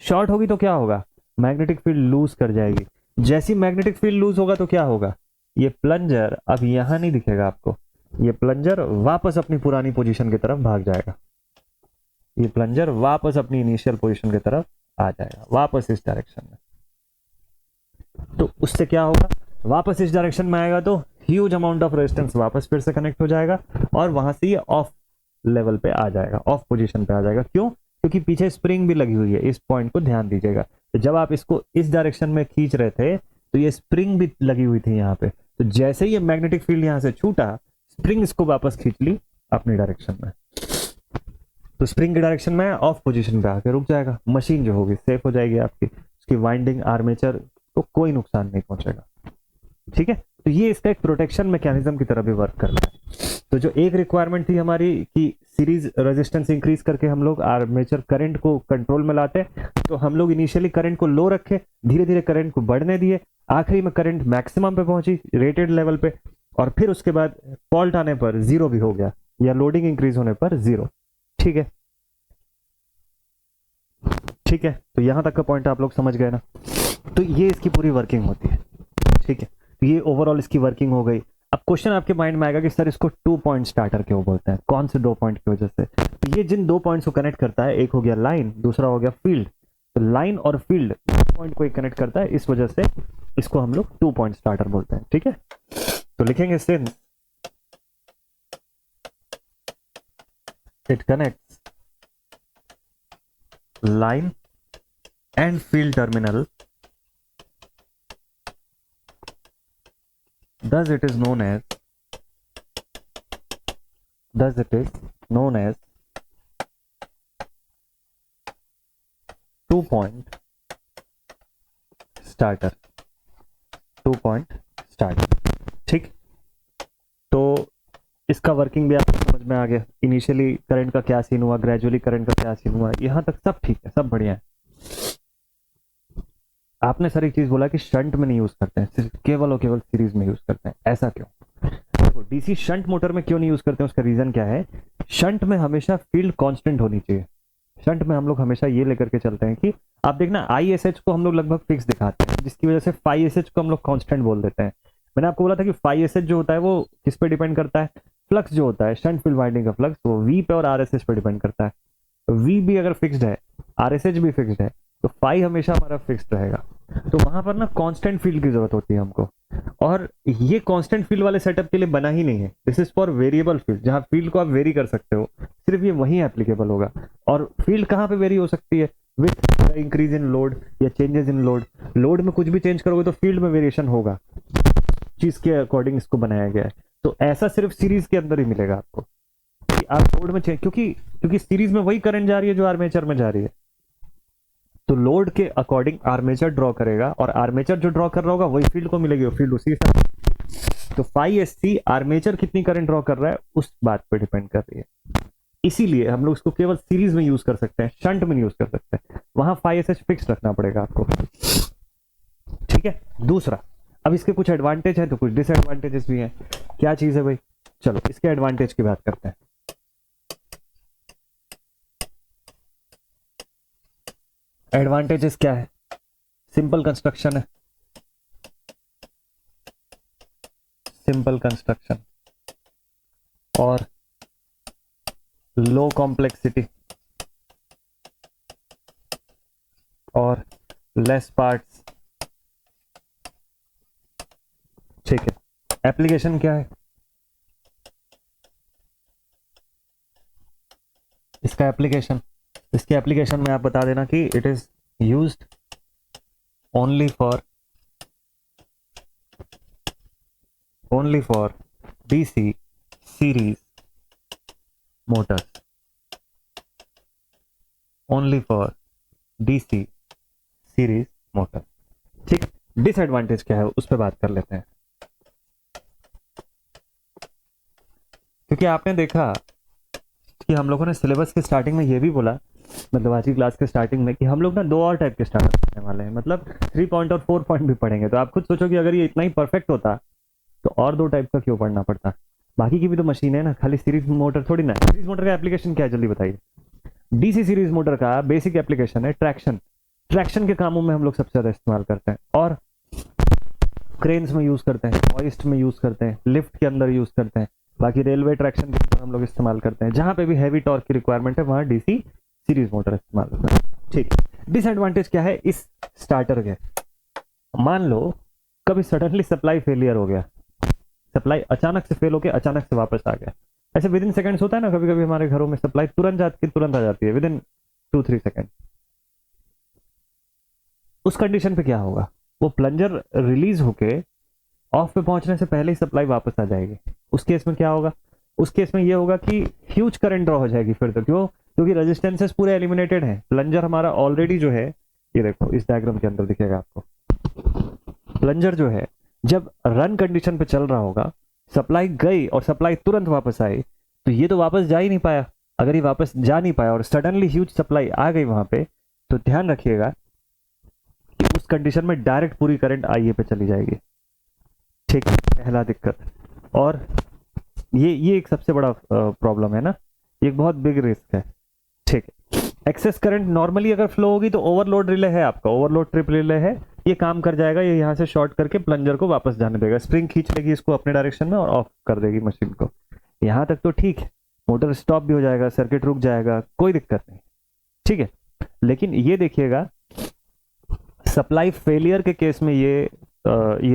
शॉर्ट होगी तो क्या होगा, मैग्नेटिक फील्ड लूज कर जाएगी। जैसी मैग्नेटिक फील्ड लूज होगा तो क्या होगा, ये प्लंजर अब यहां नहीं दिखेगा आपको, ये प्लंजर वापस अपनी पुरानी पोजीशन की तरफ भाग जाएगा, ये प्लंजर वापस अपनी इनिशियल पोजीशन की तरफ आ जाएगा, वापस इस डायरेक्शन में। तो उससे क्या होगा, वापस इस डायरेक्शन में आएगा तो ह्यूज अमाउंट ऑफ रेजिस्टेंस वापस फिर से कनेक्ट हो जाएगा, और वहां से ये ऑफ लेवल पे आ जाएगा, ऑफ पोजीशन पे आ जाएगा। क्यों, क्योंकि पीछे स्प्रिंग भी लगी हुई है, इस पॉइंट को ध्यान दीजिएगा। तो जब आप इसको इस डायरेक्शन में खींच रहे थे तो ये स्प्रिंग भी लगी हुई थी यहाँ पे, तो जैसे ही ये मैग्नेटिक फील्ड यहाँ से छूटा, स्प्रिंग इसको वापस खींच ली अपनी डायरेक्शन में, तो स्प्रिंग की डायरेक्शन में ऑफ पोजीशन पे आके रुक जाएगा। मशीन जो होगी सेफ हो जाएगी आपकी, उसकी वाइंडिंग आर्मेचर को कोई नुकसान नहीं पहुंचेगा, ठीक है। तो ये इसका एक प्रोटेक्शन मैकेनिज्म की तरह भी वर्क करता है। तो जो एक रिक्वायरमेंट थी हमारी कि सीरीज रेजिस्टेंस इंक्रीज करके हम लोग आर्मेचर करंट को कंट्रोल में लाते, तो हम लोग इनिशियली करंट को लो रखे, धीरे धीरे करंट को बढ़ने दिए, आखिरी में करंट मैक्सिमम पे पहुंची रेटेड लेवल पे, और फिर उसके बाद फॉल्ट आने पर जीरो भी हो गया, या लोडिंग इंक्रीज होने पर जीरो, ठीक है। ठीक है, तो यहां तक का पॉइंट आप लोग समझ गए ना। तो ये इसकी पूरी वर्किंग होती है, ठीक है। ये ओवरऑल इसकी वर्किंग हो गई। अब क्वेश्चन आपके माइंड में आएगा कि सर इसको 2 पॉइंट स्टार्टर क्यों बोलते हैं, कौन से 2 पॉइंट की वजह से। तो ये जिन 2 पॉइंट्स को कनेक्ट करता है, एक हो गया लाइन, दूसरा हो गया फील्ड। तो लाइन और फील्ड पॉइंट को एक कनेक्ट करता है, इस वजह से इसको हम लोग 2 पॉइंट स्टार्टर बोलते हैं, ठीक है। तो लिखेंगे since it connects line and field terminal, thus it is known as 2 point starter, 2 point starter, ठीक। तो इसका वर्किंग भी आपको समझ में आ गया, इनिशियली करंट का क्या सीन हुआ, ग्रेजुअली करंट का क्या सीन हुआ, यहां तक सब ठीक है, सब बढ़िया है। आपने सर एक चीज बोला कि शंट में नहीं यूज करते हैं, सिर्फ केवल और केवल सीरीज में यूज करते हैं, ऐसा क्यों? देखो डीसी शंट मोटर में क्यों नहीं यूज करते हैं, उसका रीजन क्या है। शंट में हमेशा फील्ड कांस्टेंट होनी चाहिए। शंट में हम लोग हमेशा ये लेकर के चलते हैं कि आप देखना ISH को हम लोग लगभग फिक्स दिखाते हैं, जिसकी वजह से FISH को हम लोग कांस्टेंट बोल देते हैं। मैंने आपको बोला था कि FISH जो होता है वो किस पे डिपेंड करता है, फ्लक्स जो होता है शंट फील्ड वाइंडिंग का फ्लक्स, वो V पे और RSH पे डिपेंड करता है। V भी अगर फिक्स्ड है, RSH भी फिक्स्ड है, तो फाई हमेशा हमारा फिक्स्ड रहेगा। तो वहां पर ना कांस्टेंट फील्ड की जरूरत होती है हमको, और ये कांस्टेंट फील्ड वाले सेटअप के लिए बना ही नहीं है। This is for variable field, जहां फील्ड को आप वेरी कर सकते हो, सिर्फ ये वहीं एप्लीकेबल होगा। और फील्ड कहाँ पे वेरी हो सकती है, विथ इंक्रीज इन लोड या चेंजेस इन लोड। लोड में कुछ भी चेंज करोगे तो फील्ड में वेरिएशन होगा, चीज के अकॉर्डिंग इसको बनाया गया है। तो ऐसा सिर्फ सीरीज के अंदर ही मिलेगा आपको कि आप लोड में चेंज, क्योंकि सीरीज में वही करंट जा रही है जो आर्मेचर में जा रही है, तो लोड के अकॉर्डिंग आर्मेचर ड्रॉ करेगा, और आर्मेचर जो ड्रॉ कर रहा होगा वही फील्ड को मिलेगी, और फील्ड उसी के साथ। तो FISC आर्मेचर कितनी करंट ड्रॉ कर रहा है उस बात पे डिपेंड कर रही है। इसीलिए हम लोग इसको केवल सीरीज में यूज कर सकते हैं, शंट में नहीं यूज कर सकते। वहां FISH फिक्स रखना पड़ेगा आपको, ठीक ठीक है। दूसरा, अब इसके कुछ एडवांटेज है तो कुछ डिसएडवांटेजेस भी हैं। क्या चीज है भाई, चलो इसके एडवांटेज की बात करते हैं। एडवांटेजेस क्या है, सिंपल कंस्ट्रक्शन है, सिंपल कंस्ट्रक्शन और लो कॉम्प्लेक्सिटी और लेस पार्ट्स। ठीक है। एप्लीकेशन क्या है इसका, एप्लीकेशन, इसके एप्लीकेशन में आप बता देना कि it is used only for DC series Motors, only for DC series motor. ठीक। डिसएडवांटेज क्या है उस पर बात कर लेते हैं। क्योंकि आपने देखा कि हम लोगों ने सिलेबस के स्टार्टिंग में ये भी बोला, मतलब आज की क्लास के स्टार्टिंग में, कि हम लोग ना 2 और टाइप के स्टार्टर पढ़ने वाले हैं, मतलब 3 पॉइंट और 4 पॉइंट भी पढ़ेंगे। तो आप खुद सोचो कि अगर ये इतना ही परफेक्ट होता तो और 2 टाइप का क्यों पढ़ना पड़ता। बाकी की भी तो मशीन है ना, खाली सीरीज मोटर थोड़ी ना। सीरीज मोटर का एप्लीकेशन क्या है जल्दी बताइए। डीसी सीरीज मोटर का बेसिक एप्लीकेशन है ट्रैक्शन। ट्रैक्शन के कामों में हम लोग सबसे ज्यादा इस्तेमाल करते हैं, और क्रेन्स में यूज करते हैं, हॉइस्ट में यूज करते हैं, लिफ्ट के अंदर यूज करते हैं, बाकी रेलवे ट्रैक्शन के अंदर हम लोग इस्तेमाल करते हैं। जहां पे भी हैवी टॉर्क की रिक्वायरमेंट है वहां डीसी सीरीज मोटर इस्तेमाल करते हैं। ठीक। डिसएडवांटेज क्या है इस स्टार्टर के, मान लो कभी सडनली सप्लाई फेलियर हो गया, सप्लाई अचानक से फेल होकर अचानक से वापस आ गया। ऐसे विद इन सेकंड्स होता है ना, कभी कभी हमारे घरों में सप्लाई तुरंत आ जाती है विद इन 2-3 सेकंड। उस कंडीशन पे क्या होगा, वो प्लंजर रिलीज होके ऑफ पे पहुंचने से पहले ही सप्लाई वापस आ जाएगी। उस केस में क्या होगा, उस केस में ये होगा कि ह्यूज करंट ड्रॉ हो जाएगी फिर तो। क्यों, क्योंकि रेजिस्टेंसेस पूरे एलिमिनेटेड हैं। प्लंजर हमारा ऑलरेडी जो है, ये देखो इस डायग्राम के अंदर दिखेगा आपको, प्लंजर जो है जब रन कंडीशन पे चल रहा होगा, सप्लाई गई और सप्लाई तुरंत वापस आई, तो ये तो वापस जा ही नहीं पाया। अगर ये वापस जा नहीं पाया और सडनली ह्यूज सप्लाई आ गई वहां पे, तो ध्यान रखिएगा कि उस कंडीशन में डायरेक्ट पूरी करंट आईए पे चली जाएगी। ठीक, पहला दिक्कत। और ये एक सबसे बड़ा प्रॉब्लम है ना, ये एक बहुत बिग रिस्क है। ठीक है। एक्सेस करंट नॉर्मली अगर फ्लो होगी तो ओवरलोड रिले है आपका, ओवरलोड ट्रिप रिले है, ये काम कर जाएगा, ये यहाँ से शॉर्ट करके प्लंजर को वापस जाने देगा, स्प्रिंग खींच लेगी इसको अपने डायरेक्शन में और ऑफ कर देगी मशीन को। यहाँ तक तो ठीक है, मोटर स्टॉप भी हो जाएगा, सर्किट रुक जाएगा, कोई दिक्कत नहीं। ठीक है। लेकिन ये देखिएगा, सप्लाई फेलियर के केस में ये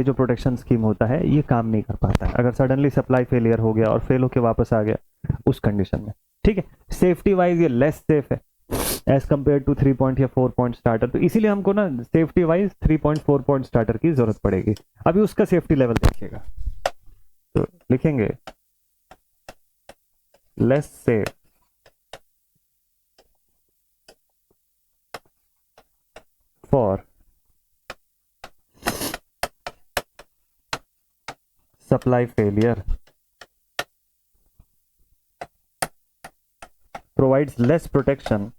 जो प्रोटेक्शन स्कीम होता है ये काम नहीं कर पाता है। अगर सडनली सप्लाई फेलियर हो गया और फेल होके वापस आ गया उस कंडीशन में। ठीक है। सेफ्टी वाइज ये लेस सेफ है एज कंपेयर टू 3 पॉइंट या 4 पॉइंट स्टार्टर, तो इसीलिए हमको ना safety wise 3 point 4 point starter की जरूरत पड़ेगी। अभी उसका सेफ्टी लेवल देखिएगा, तो लिखेंगे less safe for supply failure, provides less protection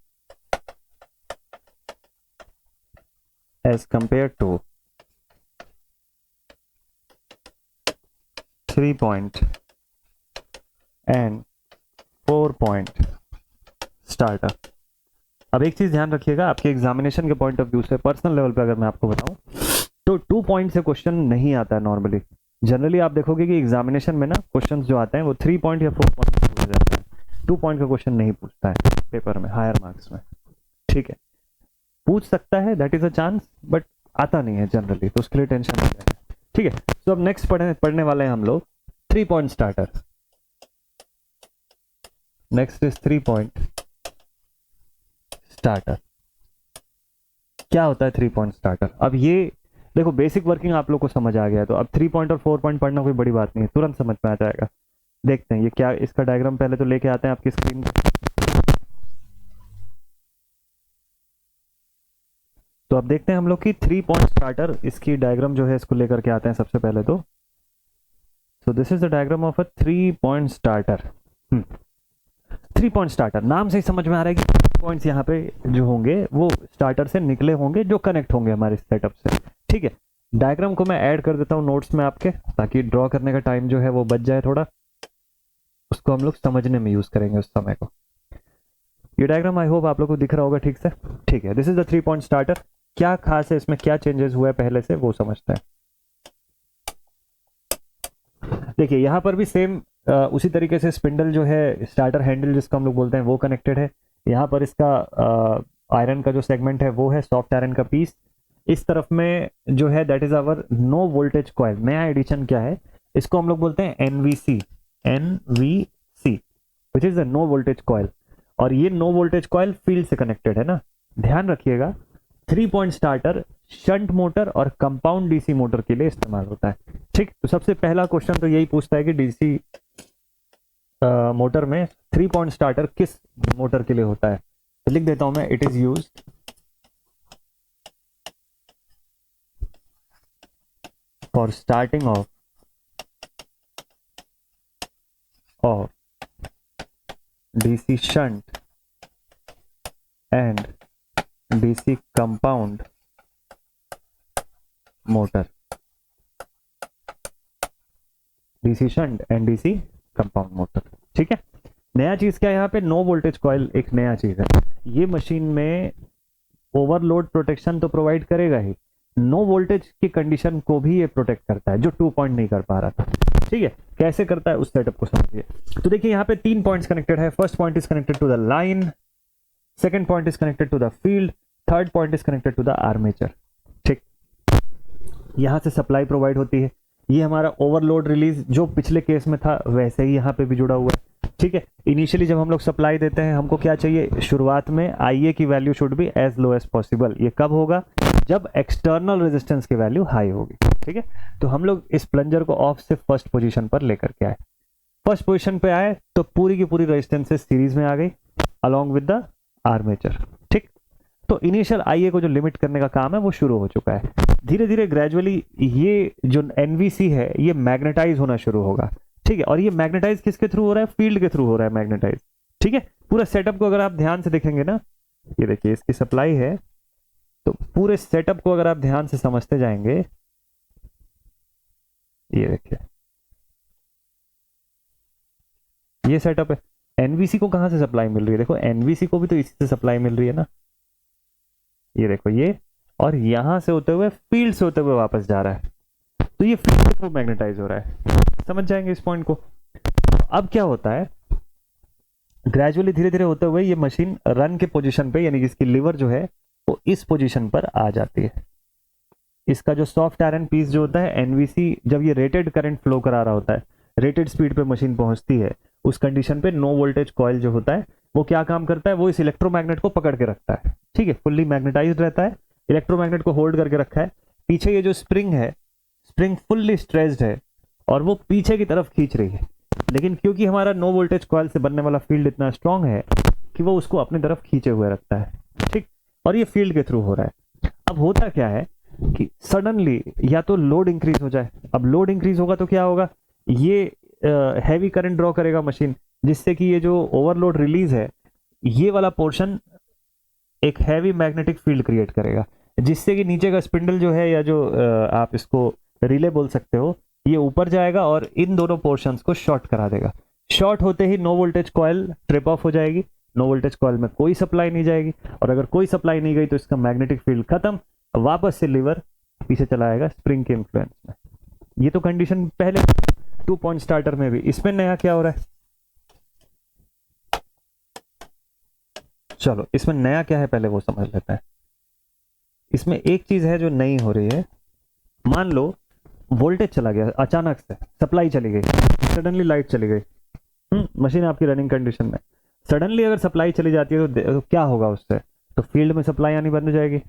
as compared to 3 point and 4 point starter। अब एक चीज ध्यान रखिएगा, आपके एग्जामिनेशन के पॉइंट ऑफ व्यू से, पर्सनल लेवल पे अगर मैं आपको बताऊं तो 2 पॉइंट से क्वेश्चन नहीं आता है नॉर्मली। जनरली आप देखोगे कि एग्जामिनेशन में ना क्वेश्चंस जो आते हैं वो 3 पॉइंट या 4 पॉइंट पूछे जाते हैं, 2 पॉइंट का क्वेश्चन नहीं पूछता है पेपर में, हायर मार्क्स में। ठीक है। पूछ सकता है, that is a chance, but आता नहीं है जनरली, तो उसके लिए टेंशन नहीं है। ठीक है। तो अब नेक्स्ट पढ़ने वाले हैं हम लोग 3 point starter. Next is 3 point starter. क्या होता है 3 पॉइंट स्टार्टर? अब ये देखो बेसिक वर्किंग आप लोग को समझ आ गया है, तो अब 3 पॉइंट और 4 पॉइंट पढ़ना कोई बड़ी बात नहीं है, तुरंत समझ में आ जाएगा। देखते हैं ये क्या, इसका डायग्राम पहले तो लेके आते हैं आपकी स्क्रीन। तो अब देखते हैं हम लोग की 3 पॉइंट स्टार्टर, इसकी डायग्राम जो है इसको लेकर के आते हैं सबसे पहले तो। So this is the diagram of a 3 point starter. 3 point starter, नाम से ही समझ में आ रहा है कि पॉइंट्स यहाँ पे जो होंगे वो स्टार्टर से निकले होंगे, जो कनेक्ट होंगे हमारे सेटअप से। ठीक है। डायग्राम को मैं ऐड कर देता हूँ नोट्स में आपके, ताकि ड्रॉ करने का टाइम जो है वो बच जाए थोड़ा, उसको हम लोग समझने में यूज करेंगे उस समय को। ये डायग्राम आई होप आप लोग को दिख रहा होगा ठीक से। ठीक है, this is the 3 point starter. क्या खास है इसमें, क्या चेंजेस हुआ है पहले से, वो समझते हैं। देखिए यहाँ पर भी सेम उसी तरीके से स्पिंडल जो है, स्टार्टर हैंडल जिसको हम लोग बोलते हैं, वो कनेक्टेड है। यहाँ पर इसका आयरन का जो सेगमेंट है वो है सॉफ्ट आयरन का पीस। इस तरफ में जो है that is our no voltage coil. नया एडिशन क्या है, इसको हम लोग बोलते हैं NVC, NVC which is the no voltage coil. और ये नो वोल्टेज कॉइल फील्ड से कनेक्टेड है ना, ध्यान रखिएगा। 3 पॉइंट स्टार्टर शंट मोटर और कंपाउंड डीसी मोटर के लिए इस्तेमाल होता है। ठीक, तो सबसे पहला क्वेश्चन तो यही पूछता है कि डीसी मोटर में 3 पॉइंट स्टार्टर किस मोटर के लिए होता है। तो लिख देता हूं मैं, it is used for starting of DC shunt and DC compound motor, DC shunt and DC compound motor। ठीक है, नया चीज क्या है यहाँ पे, नो वोल्टेज कॉइल एक नया चीज है। ये मशीन में ओवरलोड प्रोटेक्शन तो प्रोवाइड करेगा ही, नो वोल्टेज की कंडीशन को भी ये प्रोटेक्ट करता है, जो 2 पॉइंट नहीं कर पा रहा था। ठीक है, कैसे करता है उस सेटअप को समझिए। तो देखिए यहाँ पे 3 पॉइंट्स कनेक्टेड है। First point is connected to the line, second point is connected to the field, third point is connected to the armature. ठीक, यहां से सप्लाई प्रोवाइड होती है। ये हमारा ओवरलोड रिलीज जो पिछले केस में था वैसे ही यहाँ पे भी जुड़ा हुआ है। ठीक है, इनिशियली जब हम लोग सप्लाई देते हैं, हमको क्या चाहिए, शुरुआत में आईए की value should be as low as possible. ये कब होगा, जब एक्सटर्नल रेजिस्टेंस की वैल्यू हाई होगी। ठीक है, तो हम लोग इस प्लंजर को ऑफ से फर्स्ट पोजीशन पर लेकर के आए। फर्स्ट पोजीशन पे आए तो पूरी की पूरी रेजिस्टेंसेस सीरीज में आ गई अलोंग विद द आर्मेचर। ठीक, तो इनिशियल आईए को जो लिमिट करने का काम है वो शुरू हो चुका है। धीरे धीरे ग्रेजुअली ये जो एनवीसी है ये मैग्नेटाइज होना शुरू होगा। ठीक है, और ये मैग्नेटाइज किसके थ्रू हो रहा है, फील्ड के थ्रू हो रहा है मैग्नेटाइज। ठीक है, पूरा सेटअप को अगर आप ध्यान से देखेंगे ना, ये देखिए इसकी सप्लाई है, तो पूरे सेटअप को अगर आप ध्यान से समझते जाएंगे, ये देखिए ये सेटअप है। एनवीसी को कहां से सप्लाई मिल रही है, देखो एनवीसी को भी तो इसी से सप्लाई मिल रही है ना, ये देखो ये, और यहां से होते हुए फील्ड से होते हुए वापस जा रहा है। तो ये फील्ड के थ्रू मैग्नेटाइज हो रहा है, समझ जाएंगे इस पॉइंट को। अब क्या होता है, ग्रेजुअली धीरे धीरे होते हुए ये मशीन रन के पोजीशन पे, यानी कि इसकी लीवर जो है वो इस पोजीशन पर आ जाती है। इसका जो सॉफ्ट आयरन पीस जो होता है, एनवीसी जब ये रेटेड करंट फ्लो करा रहा होता है, रेटेड स्पीड पे मशीन पहुंचती है, उस कंडीशन पे नो वोल्टेज कॉइल जो होता है वो क्या काम करता है, वो इस इलेक्ट्रोमैग्नेट को पकड़ के रखता है। ठीक है, फुल्ली मैग्नेटाइज्ड रहता है, इलेक्ट्रोमैग्नेट को होल्ड करके रखा है। पीछे ये जो स्प्रिंग है, स्प्रिंग फुल्ली स्ट्रेच्ड है और वो पीछे की तरफ खींच रही है, लेकिन क्योंकि हमारा नो वोल्टेज कॉइल से बनने वाला फील्ड इतना स्ट्रांग है कि वो उसको अपनी तरफ खींचे हुए रखता है। ठीक, और ये फील्ड के थ्रू हो रहा है। अब होता क्या है कि सडनली या तो लोड इंक्रीज हो जाए। अब लोड इंक्रीज होगा तो क्या होगा, ये हैवी करंट ड्रॉ करेगा मशीन, जिससे कि ये जो ओवरलोड रिलीज है, ये वाला पोर्शन एक हैवी मैग्नेटिक फील्ड क्रिएट करेगा, जिससे कि नीचे का स्पिंडल जो है, या जो आप इसको रिले बोल सकते हो, ये ऊपर जाएगा और इन दोनों पोर्शंस को शॉर्ट करा देगा। शॉर्ट होते ही no voltage coil trip off हो जाएगी, नो वोल्टेज कॉइल में कोई सप्लाई नहीं जाएगी, और अगर कोई सप्लाई नहीं गई तो इसका मैग्नेटिक फील्ड खत्म, वापस से लीवर पीछे चला आएगा स्प्रिंग के इन्फ्लुएंस में। ये तो कंडीशन पहले 2 पॉइंट स्टार्टर में भी। इसमें नया क्या हो रहा है, चलो इसमें नया क्या है पहले वो समझ लेते हैं। इसमें एक चीज है जो नई हो रही है। मान लो वोल्टेज चला गया अचानक से, सप्लाई चली गई, सडनली लाइट चली गई, मशीन आपकी रनिंग कंडीशन में। सडनली अगर सप्लाई चली जाती है तो क्या होगा उससे, तो फील्ड में सप्लाई आनी बंद हो जाएगी,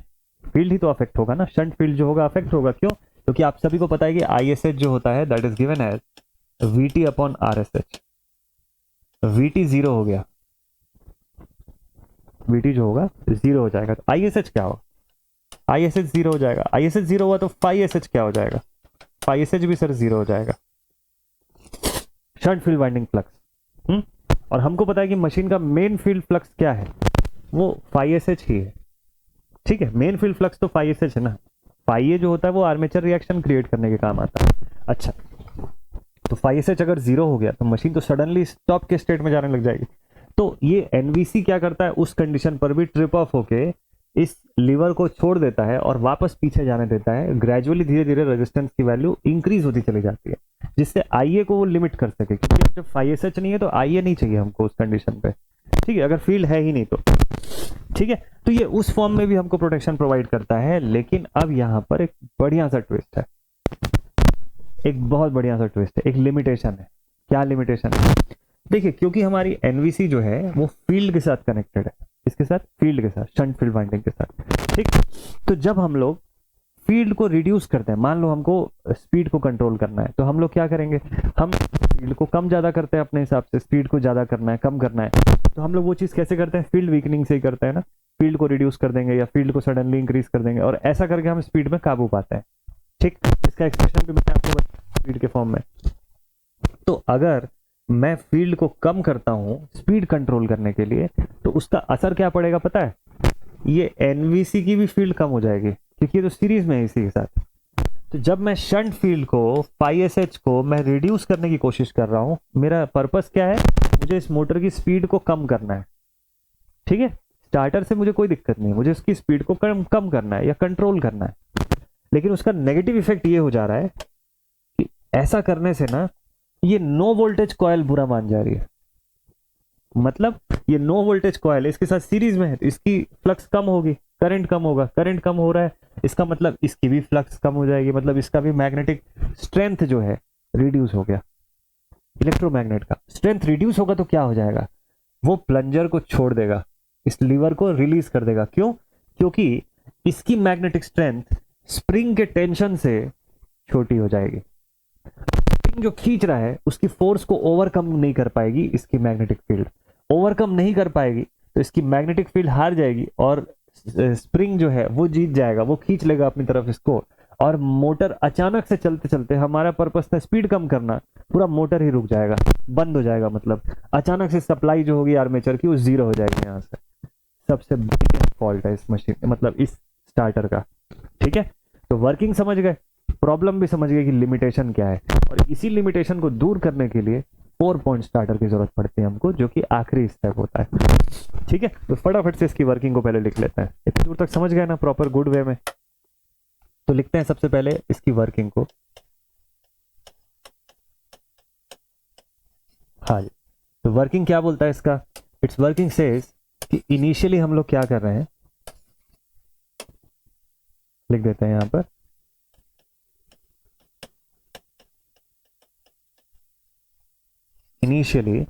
फील्ड ही तो अफेक्ट होगा ना, शंट फील्ड जो होगा अफेक्ट होगा। क्यों, क्योंकि आप सभी को पता है कि आईएसएच जो होता है that is given as VT upon RSH. VT 0 हो गया, वीटी जो होगा 0 हो जाएगा, तो आईएसएच क्या होगा, आईएसएच 0 हो जाएगा। आईएसएच 0 हुआ तो फाई एसएच क्या हो जाएगा, फाई एसएच भी सर 0 हो जाएगा, शंट फील्ड वाइंडिंग फ्लक्स। और हमको पता है कि मशीन का मेन फील्ड फ्लक्स क्या है, वो फाई एसएच ही है। ठीक है, मेन फील्ड फ्लक्स तो फाई एसएच है ना, फाई ए जो होता है वो आर्मेचर रिएक्शन क्रिएट करने के काम आता है। अच्छा, तो फाई एस एच अगर जीरो हो गया तो मशीन तो सडनली स्टॉप के स्टेट में जाने लग जाएगी। तो ये एनवीसी क्या करता है, उस कंडीशन पर भी ट्रिप ऑफ होके इस लीवर को छोड़ देता है और वापस पीछे जाने देता है। ग्रेजुअली धीरे धीरे रेजिस्टेंस की वैल्यू इंक्रीज होती चली जाती है, जिससे आईए को वो लिमिट कर सके, क्योंकि जब फाई एस एच नहीं है तो आईए नहीं चाहिए हमको उस कंडीशन पे, ठीक है, अगर फील्ड है ही नहीं तो, ठीक है। तो ये उस फॉर्म में भी हमको प्रोटेक्शन प्रोवाइड करता है। लेकिन अब यहाँ पर एक बढ़िया सा ट्विस्ट है, एक बहुत बढ़िया सा ट्विस्ट है, एक लिमिटेशन है। क्या लिमिटेशन है? देखिए, क्योंकि हमारी एनवीसी जो है वो फील्ड के साथ कनेक्टेड है, इसके साथ, फील्ड के साथ, शंट फील्ड वाइंडिंग के साथ, ठीक। तो जब हम लोग फील्ड को रिड्यूस करते हैं, मान लो हमको स्पीड को कंट्रोल करना है, तो हम लोग क्या करेंगे, हम फील्ड को कम ज्यादा करते हैं अपने हिसाब से, स्पीड को ज्यादा करना है, कम करना है, तो हम लोग वो चीज कैसे करते हैं, फील्ड वीकनिंग से ही करते हैं ना। फील्ड को रिड्यूस कर देंगे या फील्ड को सडनली इंक्रीज कर देंगे, और ऐसा करके हम स्पीड में काबू पाते हैं, ठीक। इसका एक्सप्रेशन भी मैंने आपको बताया स्पीड के फॉर्म में। तो अगर मैं फील्ड को कम करता हूं स्पीड कंट्रोल करने के लिए, तो उसका असर क्या पड़ेगा पता है, ये एनवीसी की भी फील्ड कम हो जाएगी, क्योंकि ये तो सीरीज में है इसी के साथ। तो जब मैं शंट फील्ड को, फाई एस एच को मैं रिड्यूस करने की कोशिश कर रहा हूं, मेरा पर्पस क्या है, मुझे इस मोटर की स्पीड को कम करना है, ठीक है। स्टार्टर से मुझे कोई दिक्कत नहीं, मुझे उसकी स्पीड को कम करना है या कंट्रोल करना है। लेकिन उसका नेगेटिव इफेक्ट ये हो जा रहा है कि ऐसा करने से ना ये नो वोल्टेज कॉइल बुरा मान जा रही है। मतलब ये नो वोल्टेज कॉइल इसके साथ सीरीज में है, तो इसकी फ्लक्स कम होगी, करंट कम होगा, करंट कम हो रहा है, इसका मतलब इसकी भी फ्लक्स कम हो जाएगी, मतलब इसका भी मैग्नेटिक स्ट्रेंथ जो है रिड्यूस हो गया। इलेक्ट्रोमैग्नेट का स्ट्रेंथ रिड्यूस होगा तो क्या हो जाएगा, वो प्लंजर को छोड़ देगा, इस लीवर को रिलीज कर देगा। क्यों? क्योंकि इसकी मैग्नेटिक स्ट्रेंथ स्प्रिंग के टेंशन से छोटी हो जाएगी। स्प्रिंग जो खींच रहा है उसकी फोर्स को ओवरकम नहीं कर पाएगी, इसकी मैग्नेटिक फील्ड ओवरकम नहीं कर पाएगी, तो इसकी मैग्नेटिक फील्ड हार जाएगी और स्प्रिंग जो है वो जीत जाएगा, वो खींच लेगा अपनी तरफ इसको, और मोटर अचानक से चलते चलते, हमारा पर्पस था स्पीड कम करना, पूरा मोटर ही रुक जाएगा, बंद हो जाएगा, मतलब अचानक से सप्लाई जो होगी आर्मेचर की वो जीरो हो जाएगी। यहाँ से सबसे बड़ी फॉल्ट है इस मशीन, मतलब इस स्टार्टर का, ठीक है। तो वर्किंग समझ गए, प्रॉब्लम भी समझ गए कि लिमिटेशन क्या है, और इसी लिमिटेशन को दूर करने के लिए 4 पॉइंट स्टार्टर की जरूरत पड़ती है हमको, जो कि आखिरी स्टेप होता है, ठीक है। तो फटाफट से इसकी वर्किंग को पहले लिख लेते हैं। इतनी दूर तक समझ गए ना प्रॉपर गुड वे में? तो लिखते हैं सबसे पहले इसकी वर्किंग को। हाँ जी, तो वर्किंग क्या बोलता है इसका, इट्स वर्किंग सेज कि इनिशियली हम लोग क्या कर रहे हैं, लिख देते हैं यहां पर, initially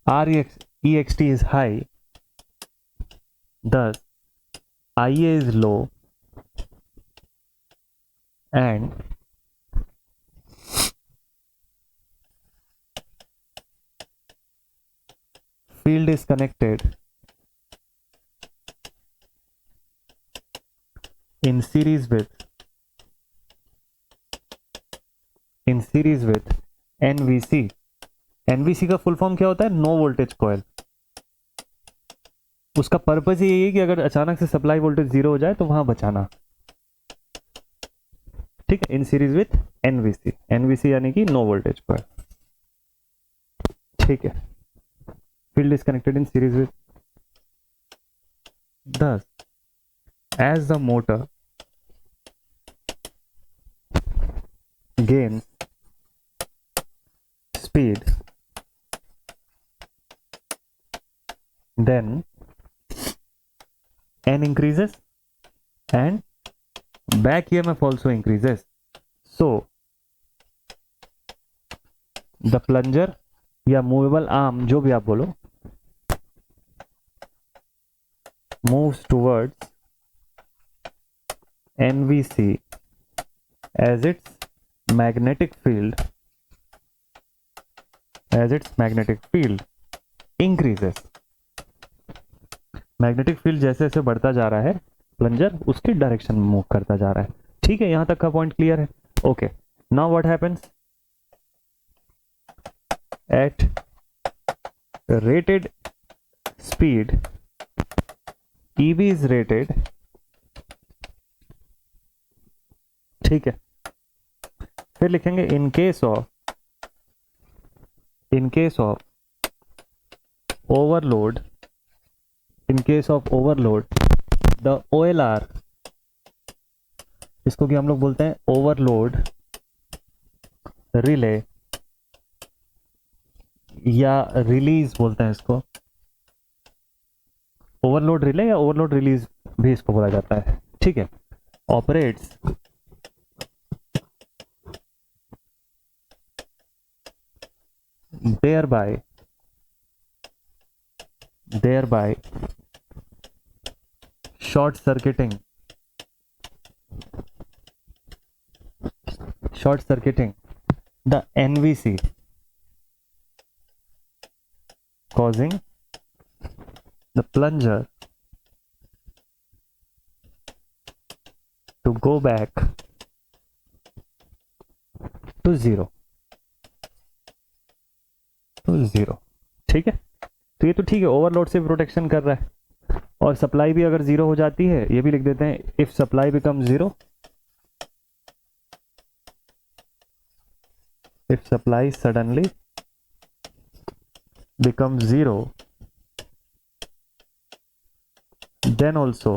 REXT is high, thus IA is low, and field is connected in series with NVC। NVC का फुल फॉर्म क्या होता है, नो वोल्टेज कॉइल। उसका पर्पस ही यही है कि अगर अचानक से सप्लाई वोल्टेज जीरो हो जाए तो वहां बचाना, ठीक है, इन सीरीज विथ एनवीसी। एनवीसी यानी कि नो वोल्टेज कॉइल, ठीक है। Field is connected in series with, thus as the motor gains speed, then N increases and back EMF also increases. So the plunger या मूवेबल आर्म, जो भी आप बोलो, moves towards NVC as its magnetic field increases। Magnetic field जैसे जैसे बढ़ता जा रहा है, प्लंजर उसकी डायरेक्शन में मूव करता जा रहा है, ठीक है। यहां तक का पॉइंट क्लियर है? Okay, now what happens at rated speed, EB is rated, ठीक है, फिर लिखेंगे in case of overload, in case of overload the OLR, इसको कि हम लोग बोलते हैं ओवरलोड रिले या रिलीज बोलते हैं इसको, ओवरलोड रिले या ओवरलोड रिलीज भी इसको बोला जाता है, ठीक है, operates thereby short circuiting the NVC, causing the plunger to go back to zero, ठीक है। तो ये तो ठीक है, ओवरलोड से प्रोटेक्शन कर रहा है, और सप्लाई भी अगर जीरो हो जाती है, ये भी लिख देते हैं, if supply become zero, if supply suddenly becomes zero, then also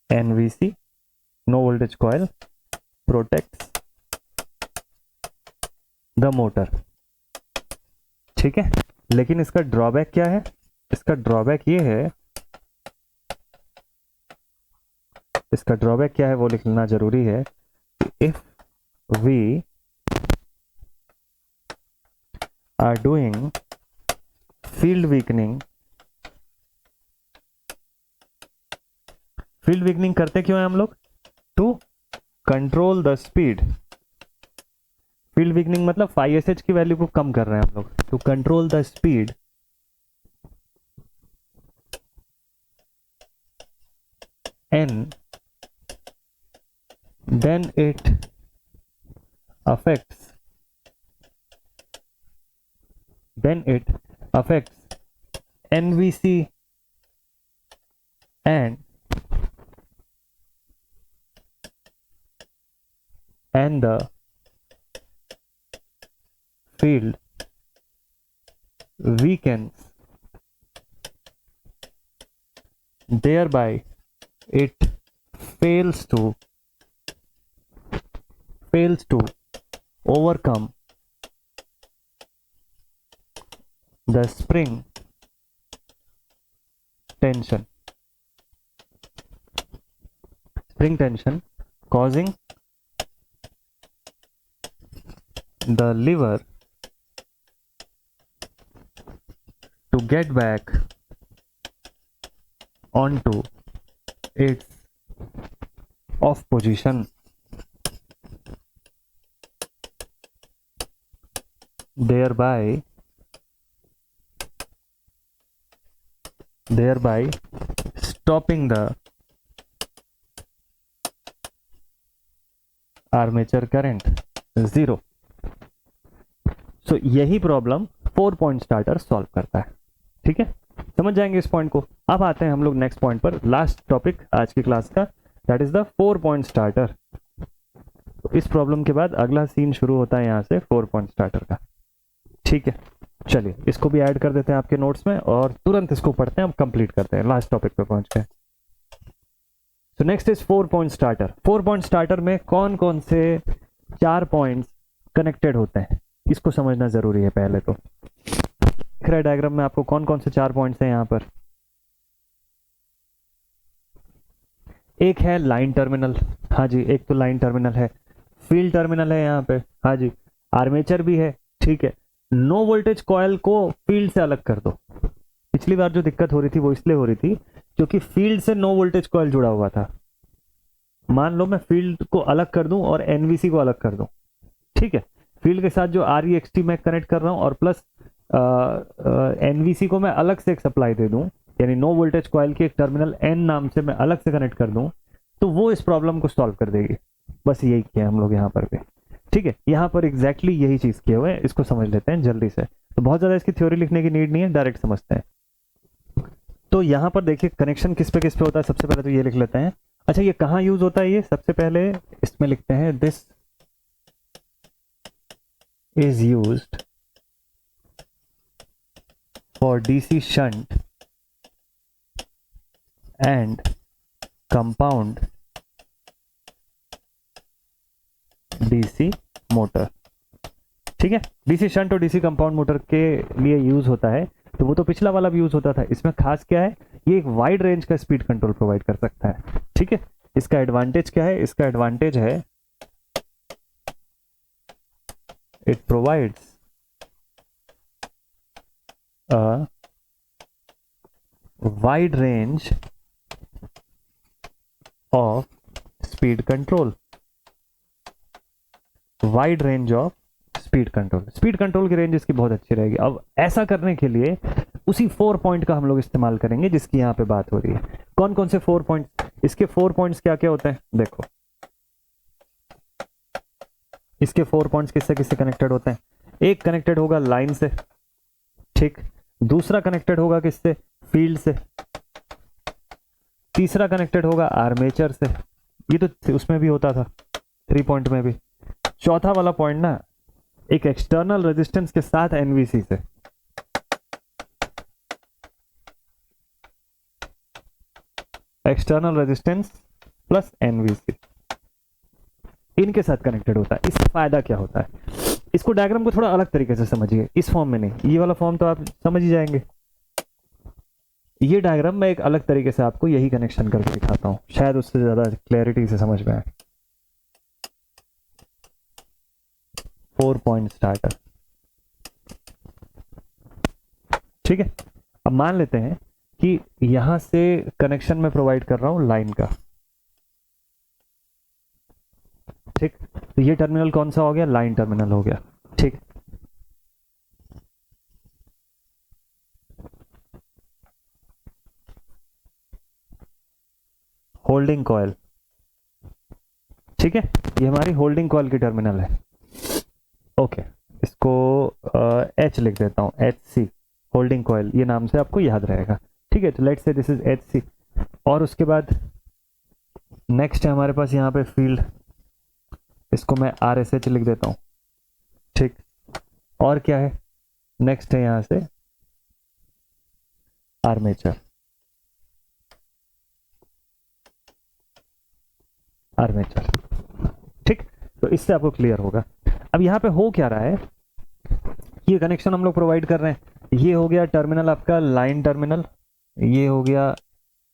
NVC, no voltage coil, protects the motor, ठीक है। लेकिन इसका ड्रॉबैक क्या है? इसका ड्रॉबैक ये है, इसका ड्रॉबैक क्या है वो लिखना जरूरी है। If we are doing field weakening, field weakening करते क्यों है हम लोग? To control the speed, field weakening मतलब 5SH की वैल्यू को कम कर रहे हैं हम लोग, to control the speed and then it affects NVC and the field weakens, thereby it fails to overcome the spring tension, causing the lever to get back onto its off position, thereby stopping the armature current zero. So यही problem 4 point starter solve करता है, ठीक है, समझ जाएंगे इस point को। अब आते हैं हम लोग नेक्स्ट पॉइंट पर, लास्ट टॉपिक आज की क्लास का, that is the 4 point starter. तो इस प्रॉब्लम के बाद अगला सीन शुरू होता है यहाँ से 4 पॉइंट स्टार्टर का, ठीक है। चलिए इसको भी ऐड कर देते हैं आपके नोट्स में और तुरंत इसको पढ़ते हैं, हम कंप्लीट करते हैं, लास्ट टॉपिक पे पहुंच गए। तो next is 4 point starter. 4 point starter में कौन कौन से 4 पॉइंट्स कनेक्टेड होते हैं, इसको समझना जरूरी है। पहले तो दिख रहा है डायग्राम में आपको कौन कौन से 4 पॉइंट्स हैं यहाँ पर। एक है लाइन टर्मिनल, हाँ जी, एक तो लाइन टर्मिनल है, फील्ड टर्मिनल है यहाँ पे, हाँ जी, आर्मेचर भी है, ठीक है। नो वोल्टेज कॉयल को फील्ड से अलग कर दो। पिछली बार जो दिक्कत हो रही थी वो इसलिए हो रही थी क्योंकि फील्ड से नो वोल्टेज कॉयल जुड़ा हुआ था। मान लो मैं फील्ड को अलग कर दूं और एनवीसी को अलग कर दूं, ठीक है, फील्ड के साथ जो REXT मैं कनेक्ट कर रहा हूं और प्लस एनवीसी को मैं अलग से एक सप्लाई दे दूं, यानी नो वोल्टेज कॉयल की एक टर्मिनल N नाम से मैं अलग से कनेक्ट कर दूं, तो वो इस प्रॉब्लम को सॉल्व कर देगी। बस यही किया हम लोग यहाँ पर भी, ठीक है। यहाँ पर एग्जैक्टली यही चीज किए हुए हैं, इसको समझ लेते हैं जल्दी से। तो बहुत ज़्यादा इसकी थ्योरी लिखने की नीड नहीं है, डायरेक्ट समझते हैं। तो यहाँ पर देखिए कनेक्शन किस पे होता है, सबसे पहले तो ये लिख लेते हैं। अच्छा ये कहाँ यूज होता है, ये सबसे पहले इसमें लिखते हैं this is used for DC shunt and compound DC motor. ठीक है, डीसी शंट और डीसी कंपाउंड मोटर के लिए यूज होता है। तो वो तो पिछला वाला भी यूज होता था, इसमें खास क्या है, ये एक वाइड रेंज का स्पीड कंट्रोल प्रोवाइड कर सकता है। ठीक है, इसका एडवांटेज क्या है, इसका एडवांटेज है it provides a wide range of speed control, wide range of speed control. Speed control की रेंज इसकी बहुत अच्छी रहेगी। अब ऐसा करने के लिए उसी 4 पॉइंट का हम लोग इस्तेमाल करेंगे जिसकी यहाँ पे बात हो रही है। कौन कौन से 4 पॉइंट, इसके 4 पॉइंट्स क्या क्या होते हैं, देखो इसके 4 पॉइंट्स किससे किससे कनेक्टेड होते हैं। एक कनेक्टेड होगा लाइन से, ठीक, दूसरा कनेक्टेड होगा किससे, फील्ड से, तीसरा कनेक्टेड होगा आर्मेचर से, ये तो उसमें भी होता था 3 पॉइंट में भी। चौथा वाला पॉइंट ना एक एक्सटर्नल रेजिस्टेंस के साथ एनवीसी से, एक्सटर्नल रेजिस्टेंस प्लस एनवीसी, इनके साथ कनेक्टेड होता है। इससे फायदा क्या होता है, इसको डायग्राम को थोड़ा अलग तरीके से समझिए, इस फॉर्म में नहीं, ये वाला फॉर्म तो आप समझ ही जाएंगे। ये डायग्राम मैं एक अलग तरीके से आपको यही कनेक्शन करके दिखाता हूं, शायद उससे ज्यादा क्लैरिटी से समझ में आए। 4 पॉइंट स्टार्टर, ठीक है। अब मान लेते हैं कि यहां से कनेक्शन में प्रोवाइड कर रहा हूं लाइन का, ठीक, तो ये टर्मिनल कौन सा हो गया, लाइन टर्मिनल हो गया, ठीक। होल्डिंग कॉइल, ठीक है, ये हमारी होल्डिंग कॉइल की टर्मिनल है। ओके, इसको एच लिख देता हूं, एच सी, होल्डिंग कॉइल, ये नाम से आपको याद रहेगा, ठीक है। तो let's say this is H C, और उसके बाद नेक्स्ट है हमारे पास यहाँ पे फील्ड, इसको मैं आर एस एच लिख देता हूं, ठीक। और क्या है, नेक्स्ट है यहां से आर्मेचर, आर्मेचर, ठीक। तो इससे आपको क्लियर होगा। अब यहां पे हो क्या रहा है, ये कनेक्शन हम लोग प्रोवाइड कर रहे हैं, ये हो गया टर्मिनल आपका लाइन टर्मिनल, ये हो गया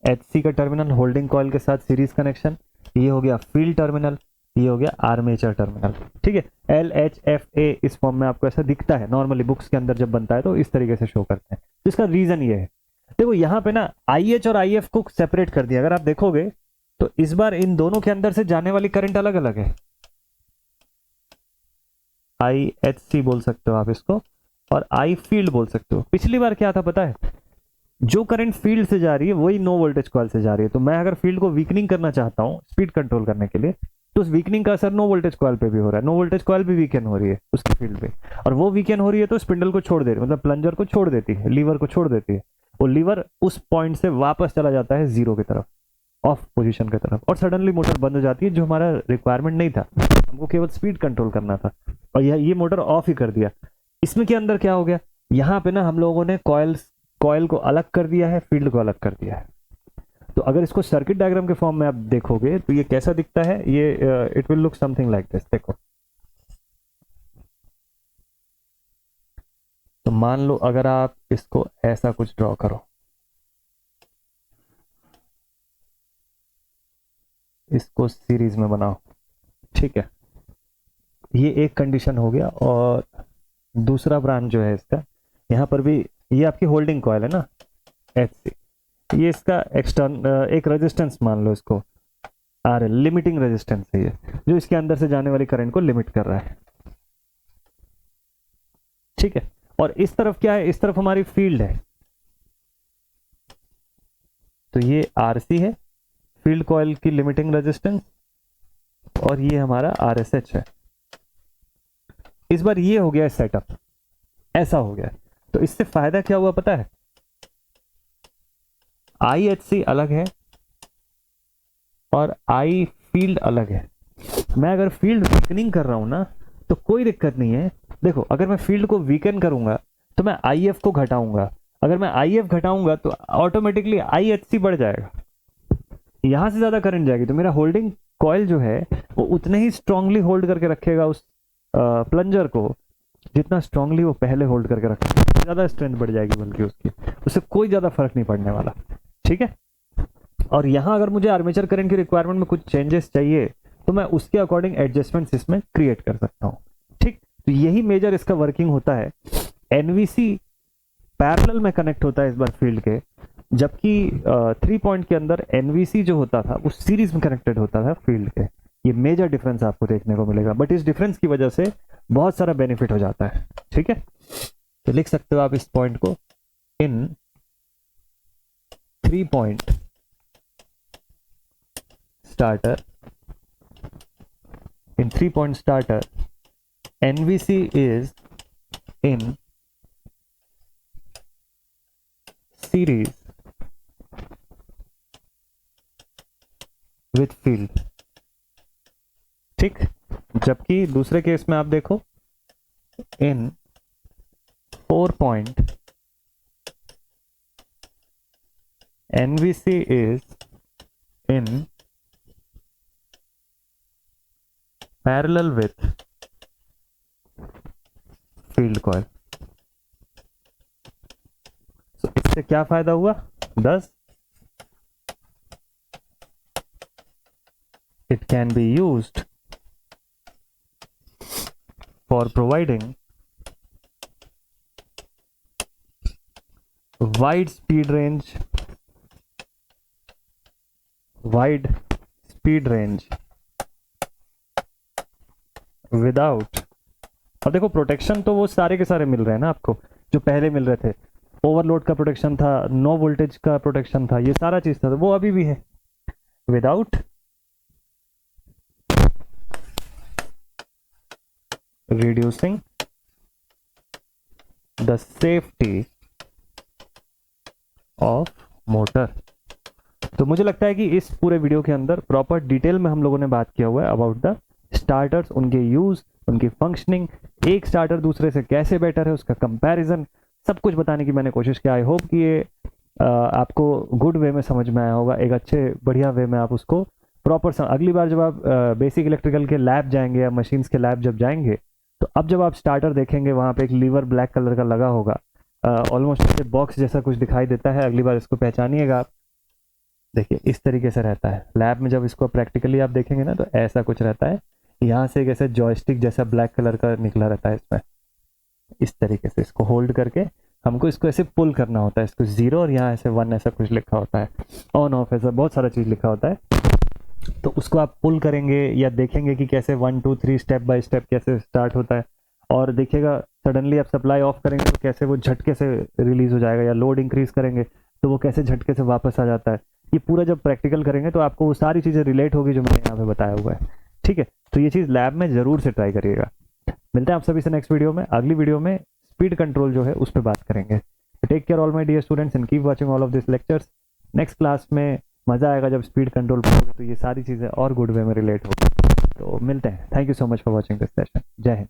एचसी का टर्मिनल होल्डिंग कॉइल के साथ सीरीज कनेक्शन, ये हो गया फील्ड टर्मिनल, ये हो गया आर्मेचर टर्मिनल, ठीक है। एल एच एफ ए इस फॉर्म में आपको ऐसा दिखता है, नॉर्मली बुक्स के अंदर जब बनता है तो इस तरीके से शो करते हैं। इसका रीजन ये है, देखो यहाँ पे ना आई एच और आई एफ को सेपरेट कर दिया। अगर आप देखोगे तो इस बार इन दोनों के अंदर से जाने वाली करंट अलग अलग है, आई एच सी बोल सकते हो आप इसको, और आई फील्ड बोल सकते हो। पिछली बार क्या था पता है, जो करंट फील्ड से जा रही है वही नो वोल्टेज कॉइल से जा रही है। तो मैं अगर फील्ड को वीकनिंग करना चाहता हूं स्पीड कंट्रोल करने के लिए, तो उस वीकनिंग का असर नो वोल्टेज कॉइल पे भी हो रहा है, नो वोल्टेज कॉइल भी वीकन हो रही है उसकी फील्ड पे, और वो वीकन हो रही है तो स्पिंडल को छोड़ दे रही है, मतलब प्लंजर को छोड़ देती है, लीवर को छोड़ देती है। वो लीवर उस पॉइंट से वापस चला जाता है जीरो की तरफ, ऑफ पोजीशन की तरफ, और सडनली मोटर बंद हो जाती है, जो हमारा रिक्वायरमेंट नहीं था, हमको केवल स्पीड कंट्रोल करना था, और ये मोटर ऑफ ही कर दिया। इसमें के अंदर क्या हो गया, यहाँ पे ना हम लोगों ने कॉइल को अलग कर दिया है, फील्ड को अलग कर दिया है। तो अगर इसको सर्किट डायग्राम के फॉर्म में आप देखोगे तो ये कैसा दिखता है, ये it will look something like this. देखो, तो मान लो अगर आप इसको ऐसा कुछ ड्रॉ करो, इसको सीरीज में बनाओ, ठीक है, ये एक कंडीशन हो गया। और दूसरा ब्रांच जो है इसका, यहाँ पर भी ये आपकी होल्डिंग कॉइल है ना एच सी, ये इसका एक्सटर्न एक रेजिस्टेंस मान लो इसको आर एल, लिमिटिंग रेजिस्टेंस है ये, जो इसके अंदर से जाने वाली करंट को लिमिट कर रहा है, ठीक है। और इस तरफ क्या है, इस तरफ हमारी फील्ड है, तो ये आरसी है फील्ड कॉइल की लिमिटिंग रेजिस्टेंस, और ये हमारा आरएसएच है। इस बार ये हो गया सेटअप, ऐसा हो गया। तो इससे फायदा क्या हुआ पता है, IHC अलग है और आई फील्ड अलग है। मैं अगर फील्ड वीकनिंग कर रहा हूं ना तो कोई दिक्कत नहीं है। देखो अगर मैं फील्ड को वीकन करूंगा तो मैं IF को घटाऊंगा, अगर मैं IF घटाऊंगा तो ऑटोमेटिकली IHC बढ़ जाएगा, यहां से ज्यादा करंट जाएगी, तो मेरा होल्डिंग कॉइल जो है वो उतने ही स्ट्रांगली होल्ड करके रखेगा उस प्लंजर को जितना स्ट्रांगली वो पहले होल्ड करके रखेगा, ज्यादा स्ट्रेंथ बढ़ जाएगी बल्कि उसकी, उससे कोई ज्यादा फर्क नहीं पड़ने वाला। ठीक है, और यहां अगर मुझे आर्मेचर करंट की रिक्वायरमेंट में कुछ चेंजेस चाहिए तो मैं उसके अकॉर्डिंग एडजस्टमेंट्स इसमें क्रिएट कर सकता हूं। ठीक, तो यही मेजर इसका वर्किंग होता है। एनवीसी पैरेलल में कनेक्ट होता है इस बार फील्ड के, जबकि 3 पॉइंट के अंदर एनवीसी जो होता था वो सीरीज में कनेक्टेड होता था फील्ड के। ये मेजर डिफरेंस आपको देखने को मिलेगा, बट इस डिफरेंस की वजह से बहुत सारा बेनिफिट हो जाता है। ठीक है, तो लिख सकते हो आप इस पॉइंट को, इन 3 point starter, in 3 point starter NVC is in series with field। ठीक, जबकि दूसरे केस में आप देखो in 4 point NVC is in parallel with field coil। so, इससे क्या फायदा हुआ, 10 it can be used for providing wide speed range without, और देखो प्रोटेक्शन तो वो सारे के सारे मिल रहे हैं ना आपको जो पहले मिल रहे थे, ओवरलोड का प्रोटेक्शन था, नो वोल्टेज का प्रोटेक्शन था, ये सारा चीज था, तो वो अभी भी है। Without reducing the safety of motor. तो मुझे लगता है कि इस पूरे वीडियो के अंदर प्रॉपर डिटेल में हम लोगों ने बात किया हुआ है अबाउट द स्टार्टर्स, उनके यूज, उनकी फंक्शनिंग, एक स्टार्टर दूसरे से कैसे बेटर है, उसका कंपैरिजन, सब कुछ बताने की मैंने कोशिश की। आई होप कि ये आपको गुड वे में समझ में आया होगा, एक अच्छे बढ़िया वे में आप उसको प्रॉपर अगली बार जब आप बेसिक इलेक्ट्रिकल के लैब जाएंगे या मशीन्स के लैब जब जाएंगे तो अब जब आप स्टार्टर देखेंगे वहाँ पे एक लीवर ब्लैक कलर का लगा होगा, ऑलमोस्ट बॉक्स जैसा कुछ दिखाई देता है, अगली बार इसको पहचानिएगा आप। देखिए इस तरीके से रहता है, लैब में जब इसको प्रैक्टिकली आप देखेंगे ना तो ऐसा कुछ रहता है, यहाँ से एक ऐसा जॉयस्टिक जैसा ब्लैक कलर का निकला रहता है इसमें, इस तरीके से इसको होल्ड करके हमको इसको ऐसे पुल करना होता है, इसको 0 और यहाँ ऐसे 1 ऐसा कुछ लिखा होता है, ऑन ऑफ ऐसा बहुत सारा चीज़ लिखा होता है, तो उसको आप पुल करेंगे या देखेंगे कि कैसे 1 2 3 स्टेप बाय स्टेप कैसे स्टार्ट होता है, और देखिएगा सडनली आप सप्लाई ऑफ करेंगे तो कैसे वो झटके से रिलीज हो जाएगा, या लोड इंक्रीज करेंगे तो वो कैसे झटके से वापस आ जाता है। ये पूरा जब प्रैक्टिकल करेंगे तो आपको वो सारी चीज़ें रिलेट होगी जो मैंने यहाँ पे बताया हुआ है। ठीक है, तो ये चीज़ लैब में ज़रूर से ट्राई करिएगा। मिलते हैं आप सभी से नेक्स्ट वीडियो में, अगली वीडियो में स्पीड कंट्रोल जो है उस पर बात करेंगे। Take care all my dear students and keep watching all of this lectures. Next class में मज़ा आएगा जब स्पीड कंट्रोल पढ़ोगे तो ये सारी चीज़ें और गुड वे में रिलेट होगी। तो मिलते हैं, thank you so much for watching this session, जय हिंद।